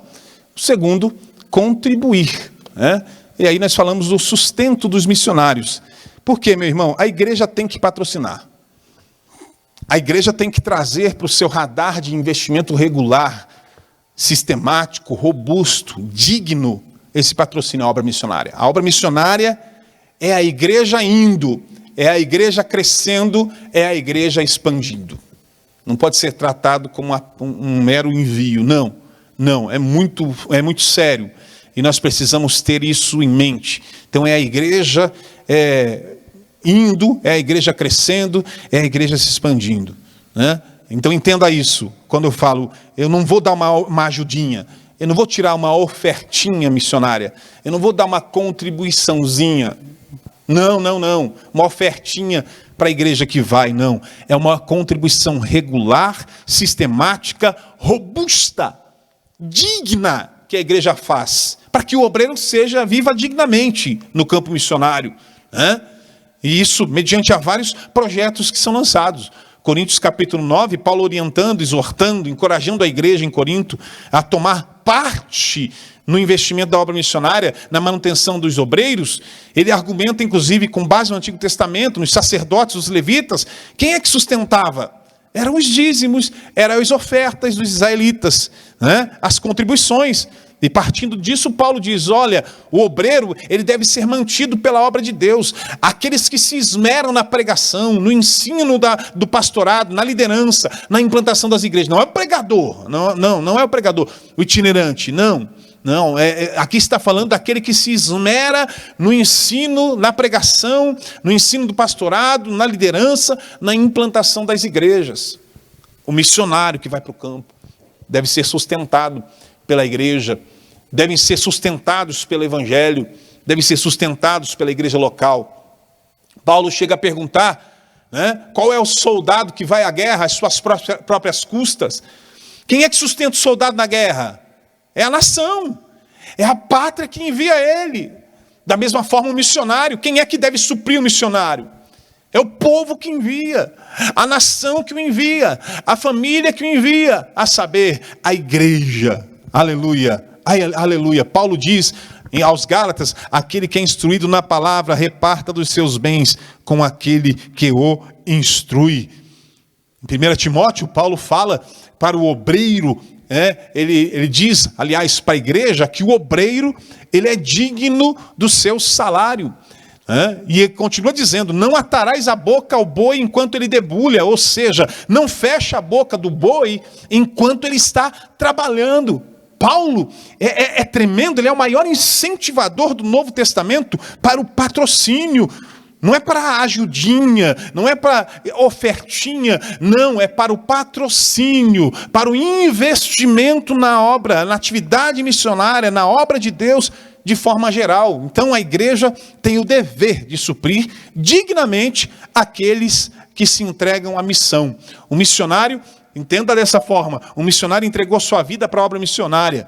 o segundo, contribuir, né? E aí nós falamos do sustento dos missionários. Por quê, meu irmão? A igreja tem que patrocinar. A igreja tem que trazer para o seu radar de investimento regular, sistemático, robusto, digno, esse patrocínio à obra missionária. A obra missionária é a igreja indo, é a igreja crescendo, é a igreja expandindo. Não pode ser tratado como um mero envio, não. Não, é muito sério. E nós precisamos ter isso em mente. Então é a igreja indo, é a igreja crescendo, é a igreja se expandindo, né? Então entenda isso, quando eu falo, eu não vou dar uma ajudinha, eu não vou tirar uma ofertinha missionária, eu não vou dar uma contribuiçãozinha, não, uma ofertinha para a igreja que vai, não, é uma contribuição regular, sistemática, robusta, digna, que a igreja faz, para que o obreiro viva dignamente no campo missionário, né? E isso mediante a vários projetos que são lançados. Coríntios capítulo 9, Paulo orientando, exortando, encorajando a igreja em Corinto a tomar parte no investimento da obra missionária, na manutenção dos obreiros. Ele argumenta, inclusive, com base no Antigo Testamento, nos sacerdotes, os levitas. Quem é que sustentava? Eram os dízimos, eram as ofertas dos israelitas, né? As contribuições. E partindo disso, Paulo diz, olha, o obreiro, ele deve ser mantido pela obra de Deus. Aqueles que se esmeram na pregação, no ensino do pastorado, na liderança, na implantação das igrejas. Não é o pregador, não é o pregador, o itinerante, não. Aqui está falando daquele que se esmera no ensino, na pregação, no ensino do pastorado, na liderança, na implantação das igrejas. O missionário que vai para o campo deve ser sustentado pela igreja, devem ser sustentados pelo evangelho, devem ser sustentados pela igreja local. Paulo chega a perguntar, né, qual é o soldado que vai à guerra às suas próprias custas? Quem é que sustenta o soldado na guerra? É a nação, é a pátria que envia ele. Da mesma forma o missionário, quem é que deve suprir o missionário? É o povo que envia, a nação que o envia, a família que o envia, a saber, a igreja. Aleluia, aleluia. Paulo diz aos Gálatas, aquele que é instruído na palavra, reparta dos seus bens com aquele que o instrui. Em 1 Timóteo, Paulo fala para o obreiro, ele diz, aliás, para a igreja, que o obreiro, ele é digno do seu salário. E ele continua dizendo, não atarás a boca ao boi enquanto ele debulha, ou seja, não fecha a boca do boi enquanto ele está trabalhando. Paulo é tremendo, ele é o maior incentivador do Novo Testamento para o patrocínio. Não é para a ajudinha, não é para ofertinha, não, é para o patrocínio, para o investimento na obra, na atividade missionária, na obra de Deus, de forma geral. Então a igreja tem o dever de suprir dignamente aqueles que se entregam à missão. O missionário, entenda dessa forma, o missionário entregou sua vida para a obra missionária.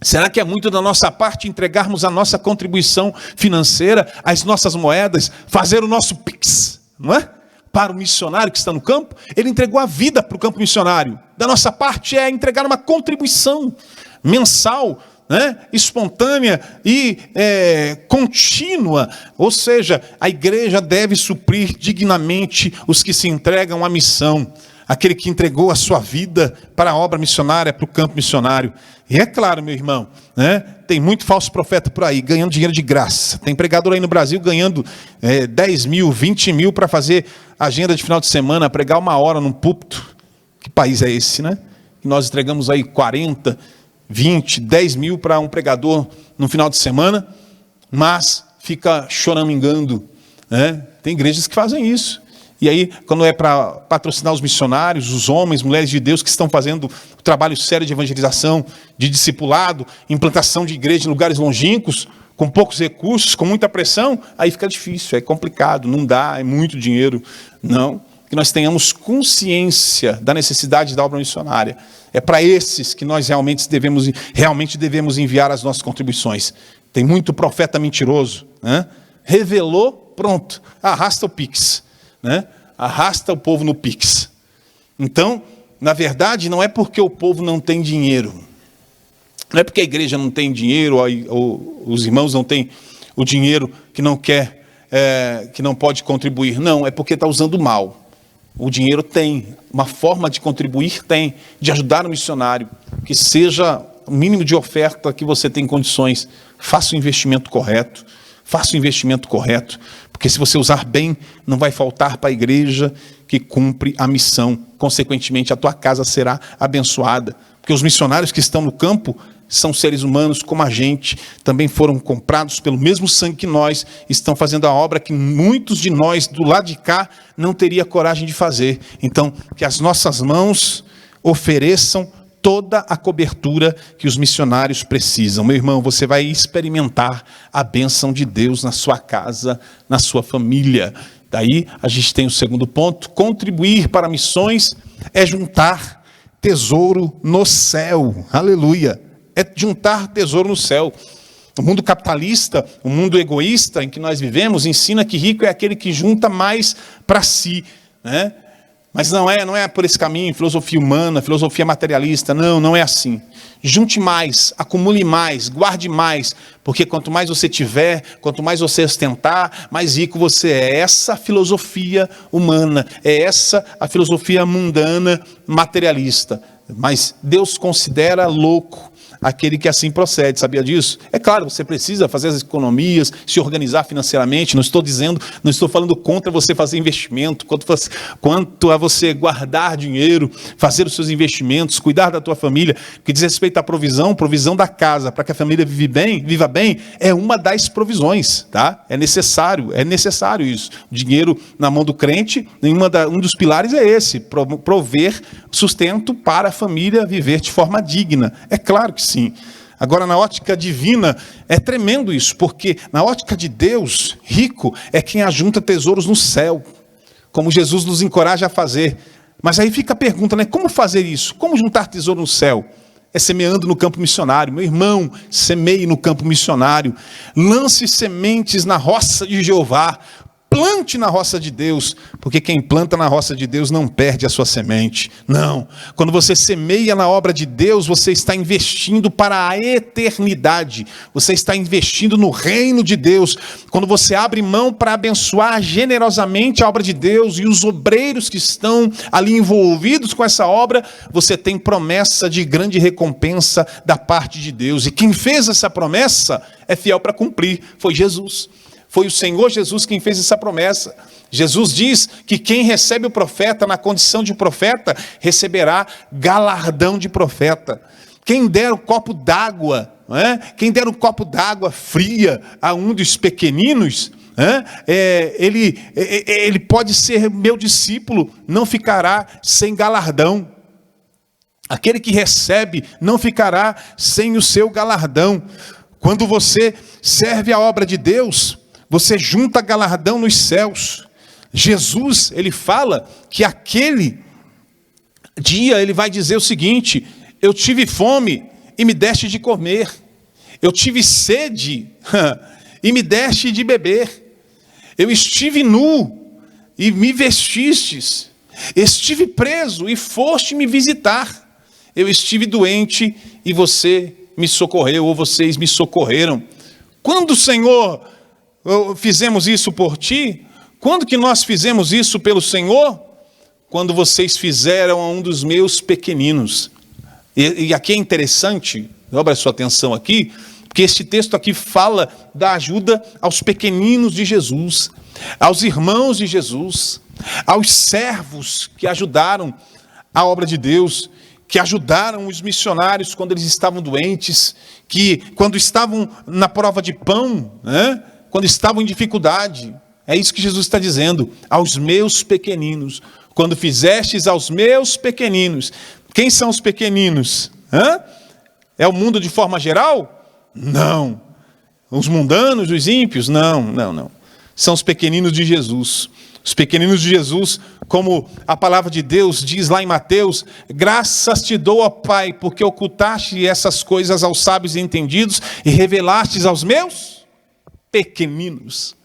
Será que é muito da nossa parte entregarmos a nossa contribuição financeira, as nossas moedas, fazer o nosso Pix, não é? Para o missionário que está no campo? Ele entregou a vida para o campo missionário. Da nossa parte é entregar uma contribuição mensal, né? Espontânea e contínua. Ou seja, a igreja deve suprir dignamente os que se entregam à missão. Aquele que entregou a sua vida para a obra missionária, para o campo missionário. E é claro, meu irmão, né? Tem muito falso profeta por aí, ganhando dinheiro de graça. Tem pregador aí no Brasil ganhando 10 mil, 20 mil para fazer agenda de final de semana, pregar 1 hora num púlpito. Que país é esse, né? E nós entregamos aí 40, 20, 10 mil para um pregador no final de semana, mas fica choramingando, né? Tem igrejas que fazem isso. E aí, quando é para patrocinar os missionários, os homens, mulheres de Deus que estão fazendo o trabalho sério de evangelização, de discipulado, implantação de igreja em lugares longínquos, com poucos recursos, com muita pressão, aí fica difícil, é complicado, não dá, é muito dinheiro. Não, que nós tenhamos consciência da necessidade da obra missionária. É para esses que nós realmente devemos enviar as nossas contribuições. Tem muito profeta mentiroso, né? Revelou, pronto, arrasta o Pix. Né? Arrasta o povo no Pix. Então, na verdade, não é porque o povo não tem dinheiro, não é porque a igreja não tem dinheiro, ou os irmãos não têm o dinheiro que não quer que não pode contribuir. Não, é porque está usando mal. O dinheiro tem, uma forma de contribuir tem, de ajudar o missionário, que seja o mínimo de oferta que você tem condições. Faça o investimento correto, porque se você usar bem, não vai faltar para a igreja que cumpre a missão. Consequentemente, a tua casa será abençoada, porque os missionários que estão no campo são seres humanos como a gente, também foram comprados pelo mesmo sangue que nós, estão fazendo a obra que muitos de nós do lado de cá não teria coragem de fazer. Então, que as nossas mãos ofereçam toda a cobertura que os missionários precisam. Meu irmão, você vai experimentar a bênção de Deus na sua casa, na sua família. Daí a gente tem o segundo ponto: contribuir para missões é juntar tesouro no céu. Aleluia! É juntar tesouro no céu. O mundo capitalista, o mundo egoísta em que nós vivemos, ensina que rico é aquele que junta mais para si, né? Mas não é por esse caminho, filosofia humana, filosofia materialista. Não é assim. Junte mais, acumule mais, guarde mais, porque quanto mais você tiver, quanto mais você ostentar, mais rico você é. Essa filosofia humana, é essa a filosofia mundana materialista. Mas Deus considera louco aquele que assim procede, sabia disso? É claro, você precisa fazer as economias, se organizar financeiramente, não estou falando contra você fazer investimento, quanto a você guardar dinheiro, fazer os seus investimentos, cuidar da tua família, que diz respeito à provisão da casa, para que a família viva bem, é uma das provisões, tá? É necessário isso. O dinheiro na mão do crente, um dos pilares é esse, prover sustento para a família viver de forma digna. É claro que sim. Agora, na ótica divina, é tremendo isso, porque na ótica de Deus, rico é quem ajunta tesouros no céu, como Jesus nos encoraja a fazer. Mas aí fica a pergunta, né? Como fazer isso? Como juntar tesouro no céu? É semeando no campo missionário. Meu irmão, semeie no campo missionário. Lance sementes na roça de Jeová. Plante na roça de Deus, porque quem planta na roça de Deus não perde a sua semente. Não. Quando você semeia na obra de Deus, você está investindo para a eternidade. Você está investindo no reino de Deus. Quando você abre mão para abençoar generosamente a obra de Deus e os obreiros que estão ali envolvidos com essa obra, você tem promessa de grande recompensa da parte de Deus. E quem fez essa promessa é fiel para cumprir. Foi Jesus. Foi o Senhor Jesus quem fez essa promessa. Jesus diz que quem recebe o profeta na condição de profeta, receberá galardão de profeta. Quem der um copo d'água, quem der um copo d'água fria a um dos pequeninos, ele pode ser meu discípulo, não ficará sem galardão. Aquele que recebe não ficará sem o seu galardão. Quando você serve a obra de Deus, você junta galardão nos céus. Jesus, ele fala que aquele dia ele vai dizer o seguinte: eu tive fome e me deste de comer. Eu tive sede e me deste de beber. Eu estive nu e me vestistes. Estive preso e foste me visitar. Eu estive doente e você me socorreu, ou vocês me socorreram. Quando, Senhor, fizemos isso por ti? Quando que nós fizemos isso pelo Senhor? Quando vocês fizeram a um dos meus pequeninos. E aqui é interessante, dobra a sua atenção aqui, porque este texto aqui fala da ajuda aos pequeninos de Jesus, aos irmãos de Jesus, aos servos que ajudaram a obra de Deus, que ajudaram os missionários quando eles estavam doentes, que quando estavam na prova de pão, quando estavam em dificuldade. É isso que Jesus está dizendo: aos meus pequeninos. Quando fizestes aos meus pequeninos. Quem são os pequeninos? É o mundo de forma geral? Não. Os mundanos, os ímpios? Não. São os pequeninos de Jesus. Os pequeninos de Jesus, como a palavra de Deus diz lá em Mateus: graças te dou, ó Pai, porque ocultaste essas coisas aos sábios e entendidos e revelastes aos meus pequeninos.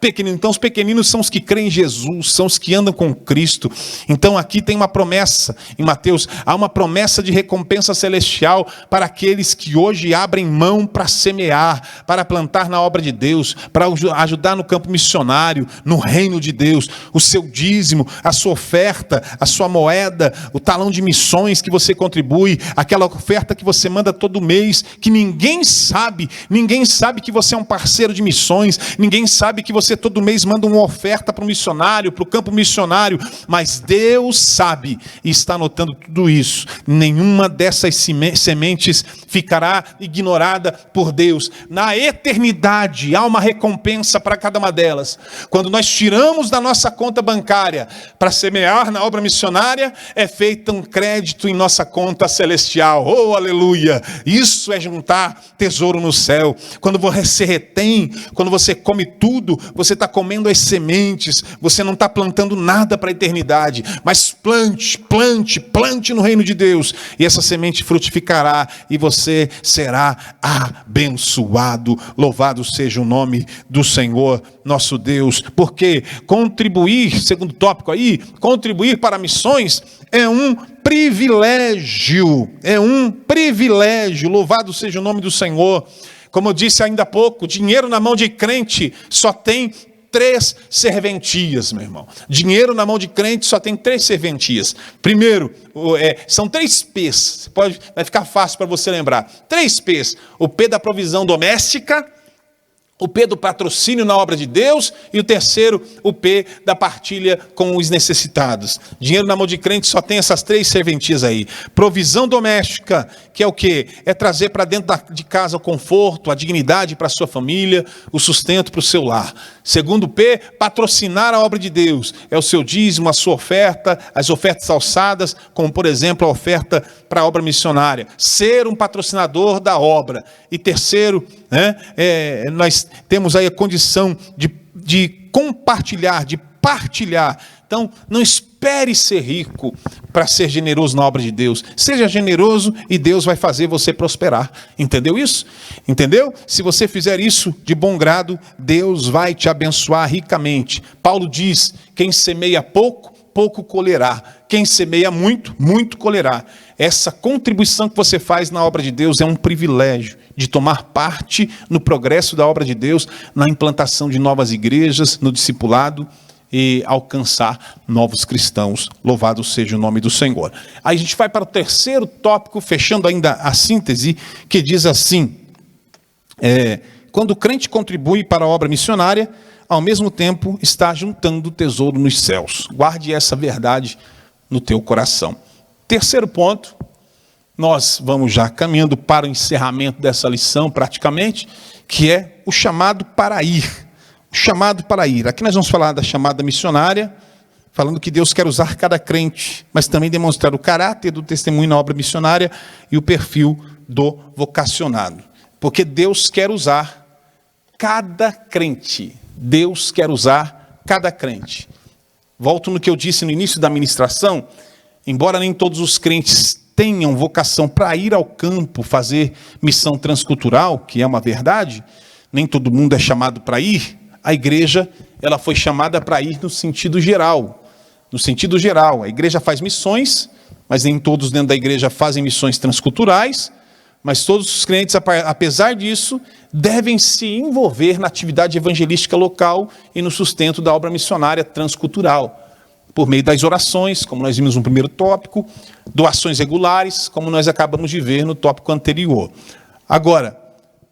pequenino. Então os pequeninos são os que creem em Jesus, são os que andam com Cristo. Então aqui tem uma promessa, em Mateus, há uma promessa de recompensa celestial para aqueles que hoje abrem mão para semear, para plantar na obra de Deus, para ajudar no campo missionário, no reino de Deus. O seu dízimo, a sua oferta, a sua moeda, o talão de missões que você contribui, aquela oferta que você manda todo mês, que ninguém sabe que você é um parceiro de missões, ninguém sabe que você todo mês manda uma oferta para o missionário, para o campo missionário, mas Deus sabe e está anotando tudo isso. Nenhuma dessas sementes ficará ignorada por Deus. Na eternidade há uma recompensa para cada uma delas. Quando nós tiramos da nossa conta bancária para semear na obra missionária, é feito um crédito em nossa conta celestial. Oh, aleluia! Isso é juntar tesouro no céu. Quando você retém, quando você come tudo, você está comendo as sementes, você não está plantando nada para a eternidade, mas plante no reino de Deus, e essa semente frutificará, e você será abençoado. Louvado seja o nome do Senhor, nosso Deus, porque contribuir, segundo tópico aí, contribuir para missões é um privilégio, louvado seja o nome do Senhor. Como eu disse ainda há pouco, dinheiro na mão de crente só tem 3 serventias, meu irmão. Dinheiro na mão de crente só tem 3 serventias. Primeiro, são 3 P's. Vai ficar fácil para você lembrar. 3 P's. O P da provisão doméstica, o P do patrocínio na obra de Deus, e o terceiro, o P da partilha com os necessitados. Dinheiro na mão de crente só tem essas 3 serventias aí. Provisão doméstica, que é o quê? É trazer para dentro de casa o conforto, a dignidade para a sua família, o sustento para o seu lar. Segundo P, patrocinar a obra de Deus. É o seu dízimo, a sua oferta, as ofertas alçadas, como por exemplo a oferta para a obra missionária. Ser um patrocinador da obra. E terceiro, nós temos aí a condição de compartilhar, de partilhar. Então, não espere ser rico para ser generoso na obra de Deus. Seja generoso e Deus vai fazer você prosperar. Entendeu isso? Entendeu? Se você fizer isso de bom grado, Deus vai te abençoar ricamente. Paulo diz, quem semeia pouco, pouco colherá. Quem semeia muito, muito colherá. Essa contribuição que você faz na obra de Deus é um privilégio de tomar parte no progresso da obra de Deus, na implantação de novas igrejas, no discipulado e alcançar novos cristãos. Louvado seja o nome do Senhor. Aí a gente vai para o terceiro tópico, fechando ainda a síntese, que diz assim, quando o crente contribui para a obra missionária, ao mesmo tempo está juntando tesouro nos céus. Guarde essa verdade no teu coração. Terceiro ponto, nós vamos já caminhando para o encerramento dessa lição praticamente, que é o chamado para ir. O chamado para ir. Aqui nós vamos falar da chamada missionária, falando que Deus quer usar cada crente, mas também demonstrar o caráter do testemunho na obra missionária e o perfil do vocacionado. Porque Deus quer usar cada crente. Deus quer usar cada crente. Volto no que eu disse no início da ministração, embora nem todos os crentes tenham vocação para ir ao campo, fazer missão transcultural, que é uma verdade, nem todo mundo é chamado para ir, a igreja ela foi chamada para ir no sentido geral. No sentido geral, a igreja faz missões, mas nem todos dentro da igreja fazem missões transculturais, mas todos os crentes, apesar disso, devem se envolver na atividade evangelística local e no sustento da obra missionária transcultural, por meio das orações, como nós vimos no primeiro tópico, doações regulares, como nós acabamos de ver no tópico anterior. Agora,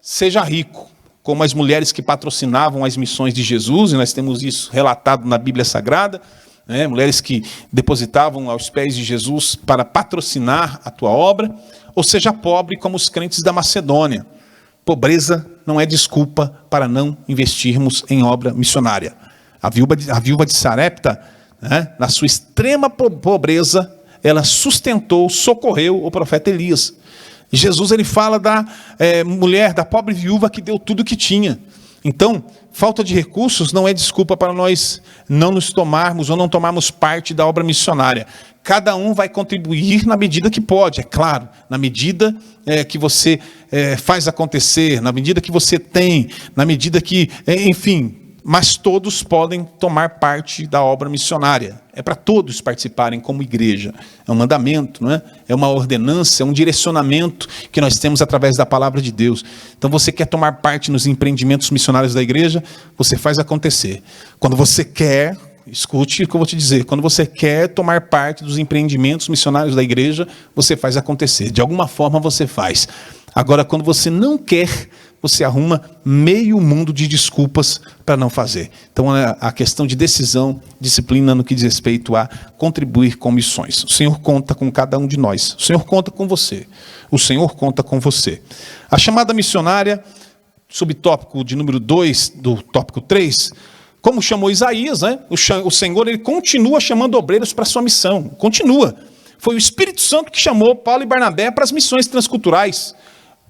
seja rico, como as mulheres que patrocinavam as missões de Jesus, e nós temos isso relatado na Bíblia Sagrada, mulheres que depositavam aos pés de Jesus para patrocinar a tua obra, ou seja pobre como os crentes da Macedônia. Pobreza não é desculpa para não investirmos em obra missionária. A viúva de Sarepta, na sua extrema pobreza, ela sustentou, socorreu o profeta Elias. Jesus ele fala da mulher, da pobre viúva que deu tudo que tinha. Então, falta de recursos não é desculpa para nós não nos tomarmos ou não tomarmos parte da obra missionária. Cada um vai contribuir na medida que pode, é claro, na medida que você faz acontecer, na medida que você tem, na medida que, enfim, mas todos podem tomar parte da obra missionária. É para todos participarem como igreja. É um mandamento, não é? É uma ordenança, é um direcionamento que nós temos através da palavra de Deus. Então você quer tomar parte nos empreendimentos missionários da igreja, você faz acontecer. Quando você quer, escute o que eu vou te dizer, quando você quer tomar parte dos empreendimentos missionários da igreja, você faz acontecer. De alguma forma você faz. Agora, quando você não quer, você arruma meio mundo de desculpas para não fazer. Então, é a questão de decisão, disciplina no que diz respeito a contribuir com missões. O Senhor conta com cada um de nós. O Senhor conta com você. O Senhor conta com você. A chamada missionária, subtópico de número 2, do tópico 3, como chamou Isaías, né? O Senhor, ele continua chamando obreiros para a sua missão. Continua. Foi o Espírito Santo que chamou Paulo e Barnabé para as missões transculturais.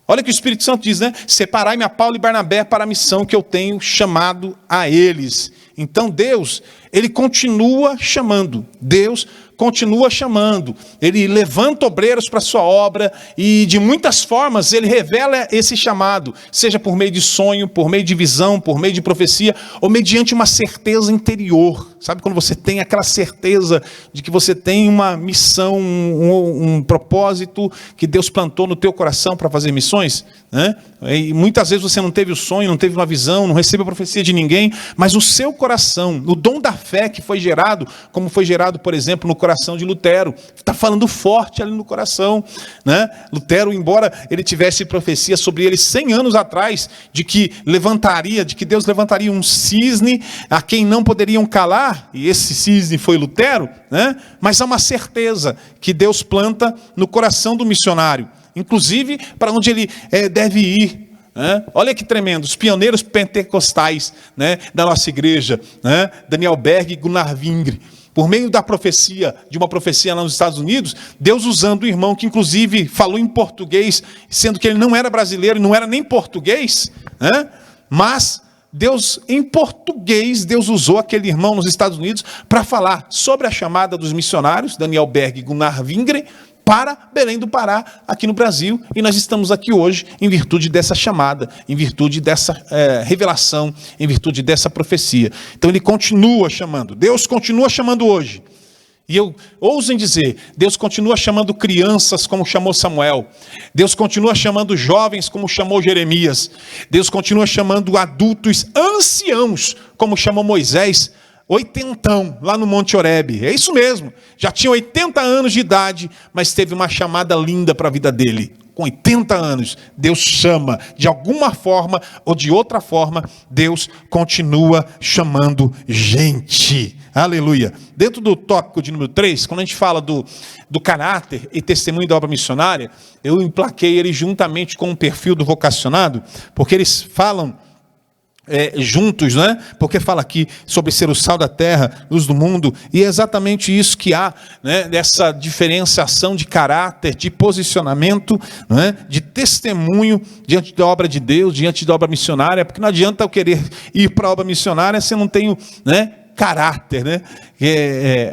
Olha o que o Espírito Santo diz, né? Separai-me a Paulo e Barnabé para a missão que eu tenho chamado a eles. Então Deus, ele continua chamando. Deus continua chamando. Ele levanta obreiros para a sua obra e de muitas formas ele revela esse chamado, seja por meio de sonho, por meio de visão, por meio de profecia, ou mediante uma certeza interior. Sabe quando você tem aquela certeza de que você tem uma missão, um propósito que Deus plantou no teu coração para fazer missões? Né? E muitas vezes você não teve o sonho, não teve uma visão, não recebeu a profecia de ninguém, mas o seu coração, o dom da fé que foi gerado, como foi gerado, por exemplo, no coração de Lutero, está falando forte ali no coração. Né? Lutero, embora ele tivesse profecia sobre ele 100 anos atrás, de que Deus levantaria um cisne a quem não poderiam calar, e esse cisne foi Lutero, né? Mas há uma certeza que Deus planta no coração do missionário, inclusive para onde ele deve ir. Olha que tremendo, os pioneiros pentecostais, né, da nossa igreja, né, Daniel Berg e Gunnar Wingre, por meio da profecia, de uma profecia lá nos Estados Unidos, Deus usando um irmão que inclusive falou em português, sendo que ele não era brasileiro e não era nem português, né, mas Deus, em português, Deus usou aquele irmão nos Estados Unidos para falar sobre a chamada dos missionários, Daniel Berg e Gunnar Wingre, para Belém do Pará, aqui no Brasil, e nós estamos aqui hoje em virtude dessa chamada, em virtude dessa revelação, em virtude dessa profecia. Então ele continua chamando, Deus continua chamando hoje. E eu ouso em dizer, Deus continua chamando crianças como chamou Samuel. Deus continua chamando jovens como chamou Jeremias. Deus continua chamando adultos anciãos como chamou Moisés. 80, lá no Monte Horebe. É isso mesmo. Já tinha 80 anos de idade, mas teve uma chamada linda para a vida dele. Com 80 anos, Deus chama. De alguma forma ou de outra forma, Deus continua chamando gente. Aleluia. Dentro do tópico de número 3, quando a gente fala do caráter e testemunho da obra missionária, eu emplaquei ele juntamente com o perfil do vocacionado, porque eles falam juntos, né? Porque fala aqui sobre ser o sal da terra, luz do mundo, e é exatamente isso que há, né? Dessa diferenciação de caráter, de posicionamento, né? De testemunho diante da obra de Deus, diante da obra missionária, porque não adianta eu querer ir para a obra missionária se eu não tenho, né, caráter, né?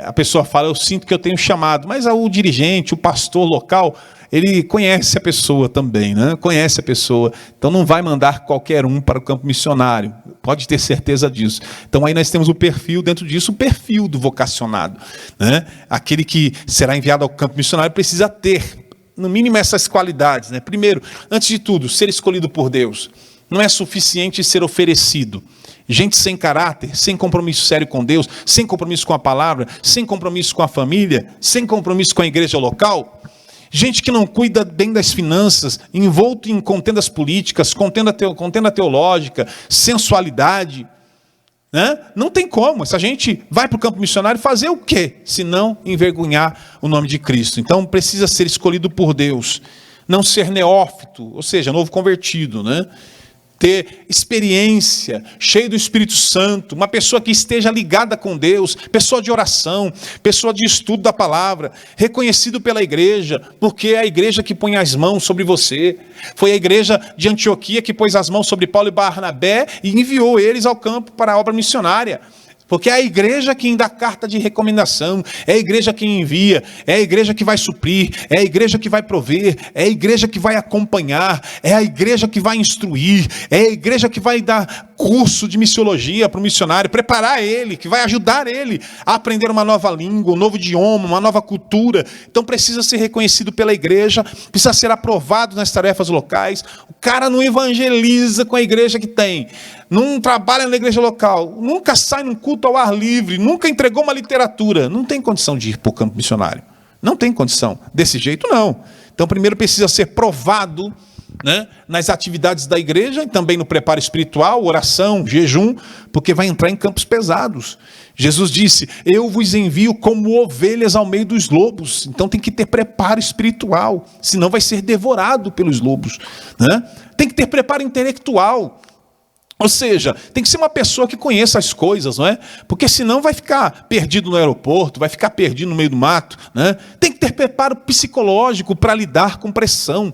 A pessoa fala, eu sinto que eu tenho chamado, mas o dirigente, o pastor local, ele conhece a pessoa também, né? Conhece a pessoa, então não vai mandar qualquer um para o campo missionário, pode ter certeza disso. Então aí nós temos o perfil, dentro disso, o perfil do vocacionado, né? Aquele que será enviado ao campo missionário precisa ter, no mínimo, essas qualidades, né? Primeiro, antes de tudo, ser escolhido por Deus. Não é suficiente ser oferecido. Gente sem caráter, sem compromisso sério com Deus, sem compromisso com a palavra, sem compromisso com a família, sem compromisso com a igreja local. Gente que não cuida bem das finanças, envolto em contendas políticas, contenda teológica, sensualidade. Né? Não tem como. Essa gente vai para o campo missionário fazer o quê? Se não envergonhar o nome de Cristo. Então precisa ser escolhido por Deus. Não ser neófito, ou seja, novo convertido, né? Ter experiência, cheio do Espírito Santo, uma pessoa que esteja ligada com Deus, pessoa de oração, pessoa de estudo da palavra, reconhecido pela igreja, porque é a igreja que põe as mãos sobre você. Foi a igreja de Antioquia que pôs as mãos sobre Paulo e Barnabé e enviou eles ao campo para a obra missionária. Porque é a igreja quem dá carta de recomendação, é a igreja quem envia, é a igreja que vai suprir, é a igreja que vai prover, é a igreja que vai acompanhar, é a igreja que vai instruir, é a igreja que vai dar curso de missiologia para o missionário, preparar ele, que vai ajudar ele a aprender uma nova língua, um novo idioma, uma nova cultura. Então precisa ser reconhecido pela igreja, precisa ser aprovado nas tarefas locais. O cara não evangeliza com a igreja que tem, não trabalha na igreja local, nunca sai num culto ao ar livre, nunca entregou uma literatura, não tem condição de ir para o campo missionário. Não tem condição. Desse jeito, não. Então, primeiro precisa ser provado, né, nas atividades da igreja e também no preparo espiritual, oração, jejum, porque vai entrar em campos pesados. Jesus disse: eu vos envio como ovelhas ao meio dos lobos. Então tem que ter preparo espiritual, senão vai ser devorado pelos lobos, né? Tem que ter preparo intelectual. Ou seja, tem que ser uma pessoa que conheça as coisas, não é? Porque senão vai ficar perdido no aeroporto, vai ficar perdido no meio do mato, né? Tem que ter preparo psicológico para lidar com pressão.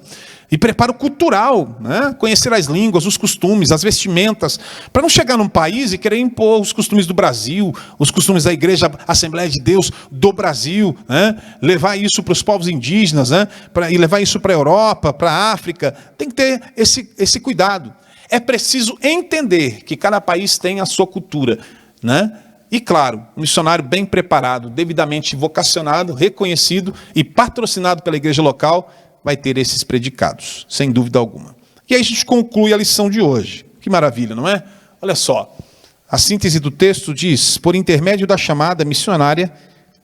E preparo cultural, né? Conhecer as línguas, os costumes, as vestimentas, para não chegar num país e querer impor os costumes do Brasil, os costumes da Igreja Assembleia de Deus do Brasil, né? Levar isso para os povos indígenas, né? E levar isso para a Europa, para a África. Tem que ter esse cuidado. É preciso entender que cada país tem a sua cultura, né? E claro, um missionário bem preparado, devidamente vocacionado, reconhecido e patrocinado pela igreja local, vai ter esses predicados, sem dúvida alguma. E aí a gente conclui a lição de hoje. Que maravilha, não é? Olha só, a síntese do texto diz: por intermédio da chamada missionária,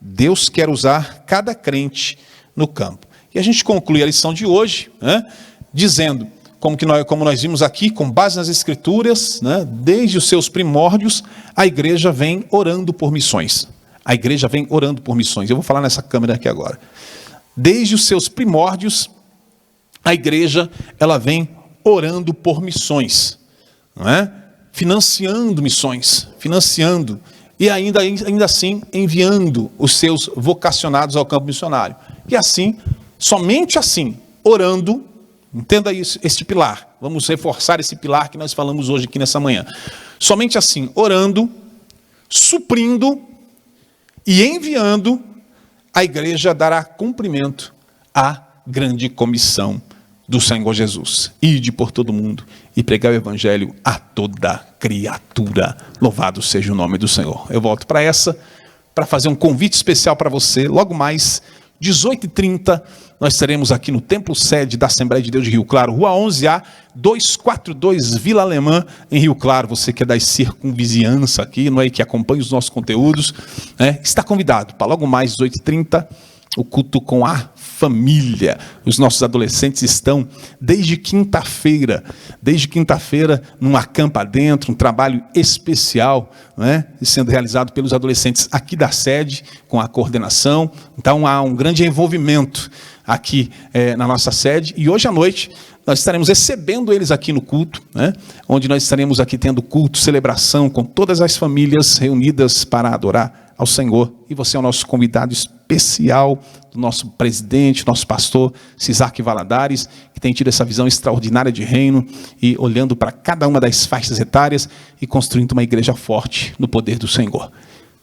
Deus quer usar cada crente no campo. E a gente conclui a lição de hoje, né, dizendo, como nós vimos aqui, com base nas Escrituras, né, desde os seus primórdios, a igreja vem orando por missões. A igreja vem orando por missões. Eu vou falar nessa câmera aqui agora. Desde os seus primórdios, a igreja ela vem orando por missões, não é? Financiando missões, financiando, e ainda assim enviando os seus vocacionados ao campo missionário. E assim, somente assim, orando. Entenda isso, este pilar. Vamos reforçar esse pilar que nós falamos hoje aqui nessa manhã. Somente assim, orando, suprindo e enviando, a igreja dará cumprimento à grande comissão do Senhor Jesus. Ide por todo mundo e pregar o evangelho a toda criatura. Louvado seja o nome do Senhor. Eu volto para fazer um convite especial para você. Logo mais, 18h30, nós estaremos aqui no Templo Sede da Assembleia de Deus de Rio Claro, Rua 11A, 242, Vila Alemã, em Rio Claro. Você que é da circunvizinhança aqui, não é, que acompanha os nossos conteúdos, né, está convidado para logo mais, 18h30, o culto com a família. Os nossos adolescentes estão desde quinta-feira, num acampa dentro, um trabalho especial, né, sendo realizado pelos adolescentes aqui da sede, com a coordenação. Então há um grande envolvimento aqui na nossa sede, e hoje à noite nós estaremos recebendo eles aqui no culto, né, onde nós estaremos aqui tendo culto, celebração, com todas as famílias reunidas para adorar ao Senhor. E você é o nosso convidado especial, do nosso presidente, nosso pastor Cisaque Valadares, que tem tido essa visão extraordinária de reino e olhando para cada uma das faixas etárias e construindo uma igreja forte no poder do Senhor.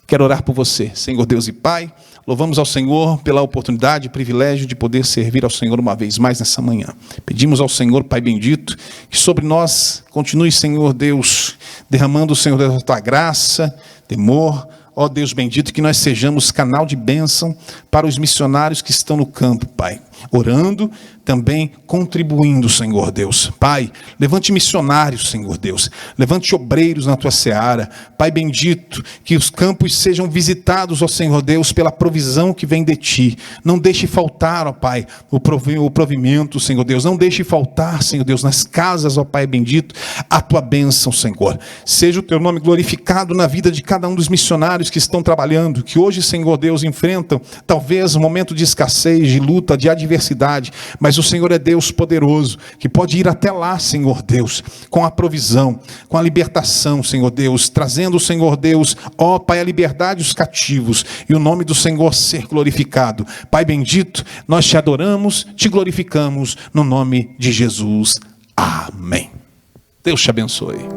Quero orar por você, Senhor Deus e Pai. Louvamos ao Senhor pela oportunidade e privilégio de poder servir ao Senhor uma vez mais nessa manhã. Pedimos ao Senhor, Pai bendito, que sobre nós continue, Senhor Deus, derramando, Senhor Deus, a tua graça, temor. Ó Deus bendito, que nós sejamos canal de bênção para os missionários que estão no campo, Pai. Orando, também contribuindo, Senhor Deus. Pai, levante missionários, Senhor Deus. Levante obreiros na tua seara. Pai bendito, que os campos sejam visitados, ó Senhor Deus, pela provisão que vem de ti. Não deixe faltar, ó Pai, o provimento, Senhor Deus. Não deixe faltar, Senhor Deus, nas casas, ó Pai bendito, a tua bênção, Senhor. Seja o teu nome glorificado na vida de cada um dos missionários que estão trabalhando, que hoje, Senhor Deus, enfrentam talvez um momento de escassez, de luta, de adversidade, mas o Senhor é Deus poderoso, que pode ir até lá, Senhor Deus, com a provisão, com a libertação, Senhor Deus, trazendo, Senhor Deus, ó Pai, a liberdade dos cativos, e o nome do Senhor ser glorificado. Pai bendito, nós te adoramos, te glorificamos, no nome de Jesus. Amém. Deus te abençoe.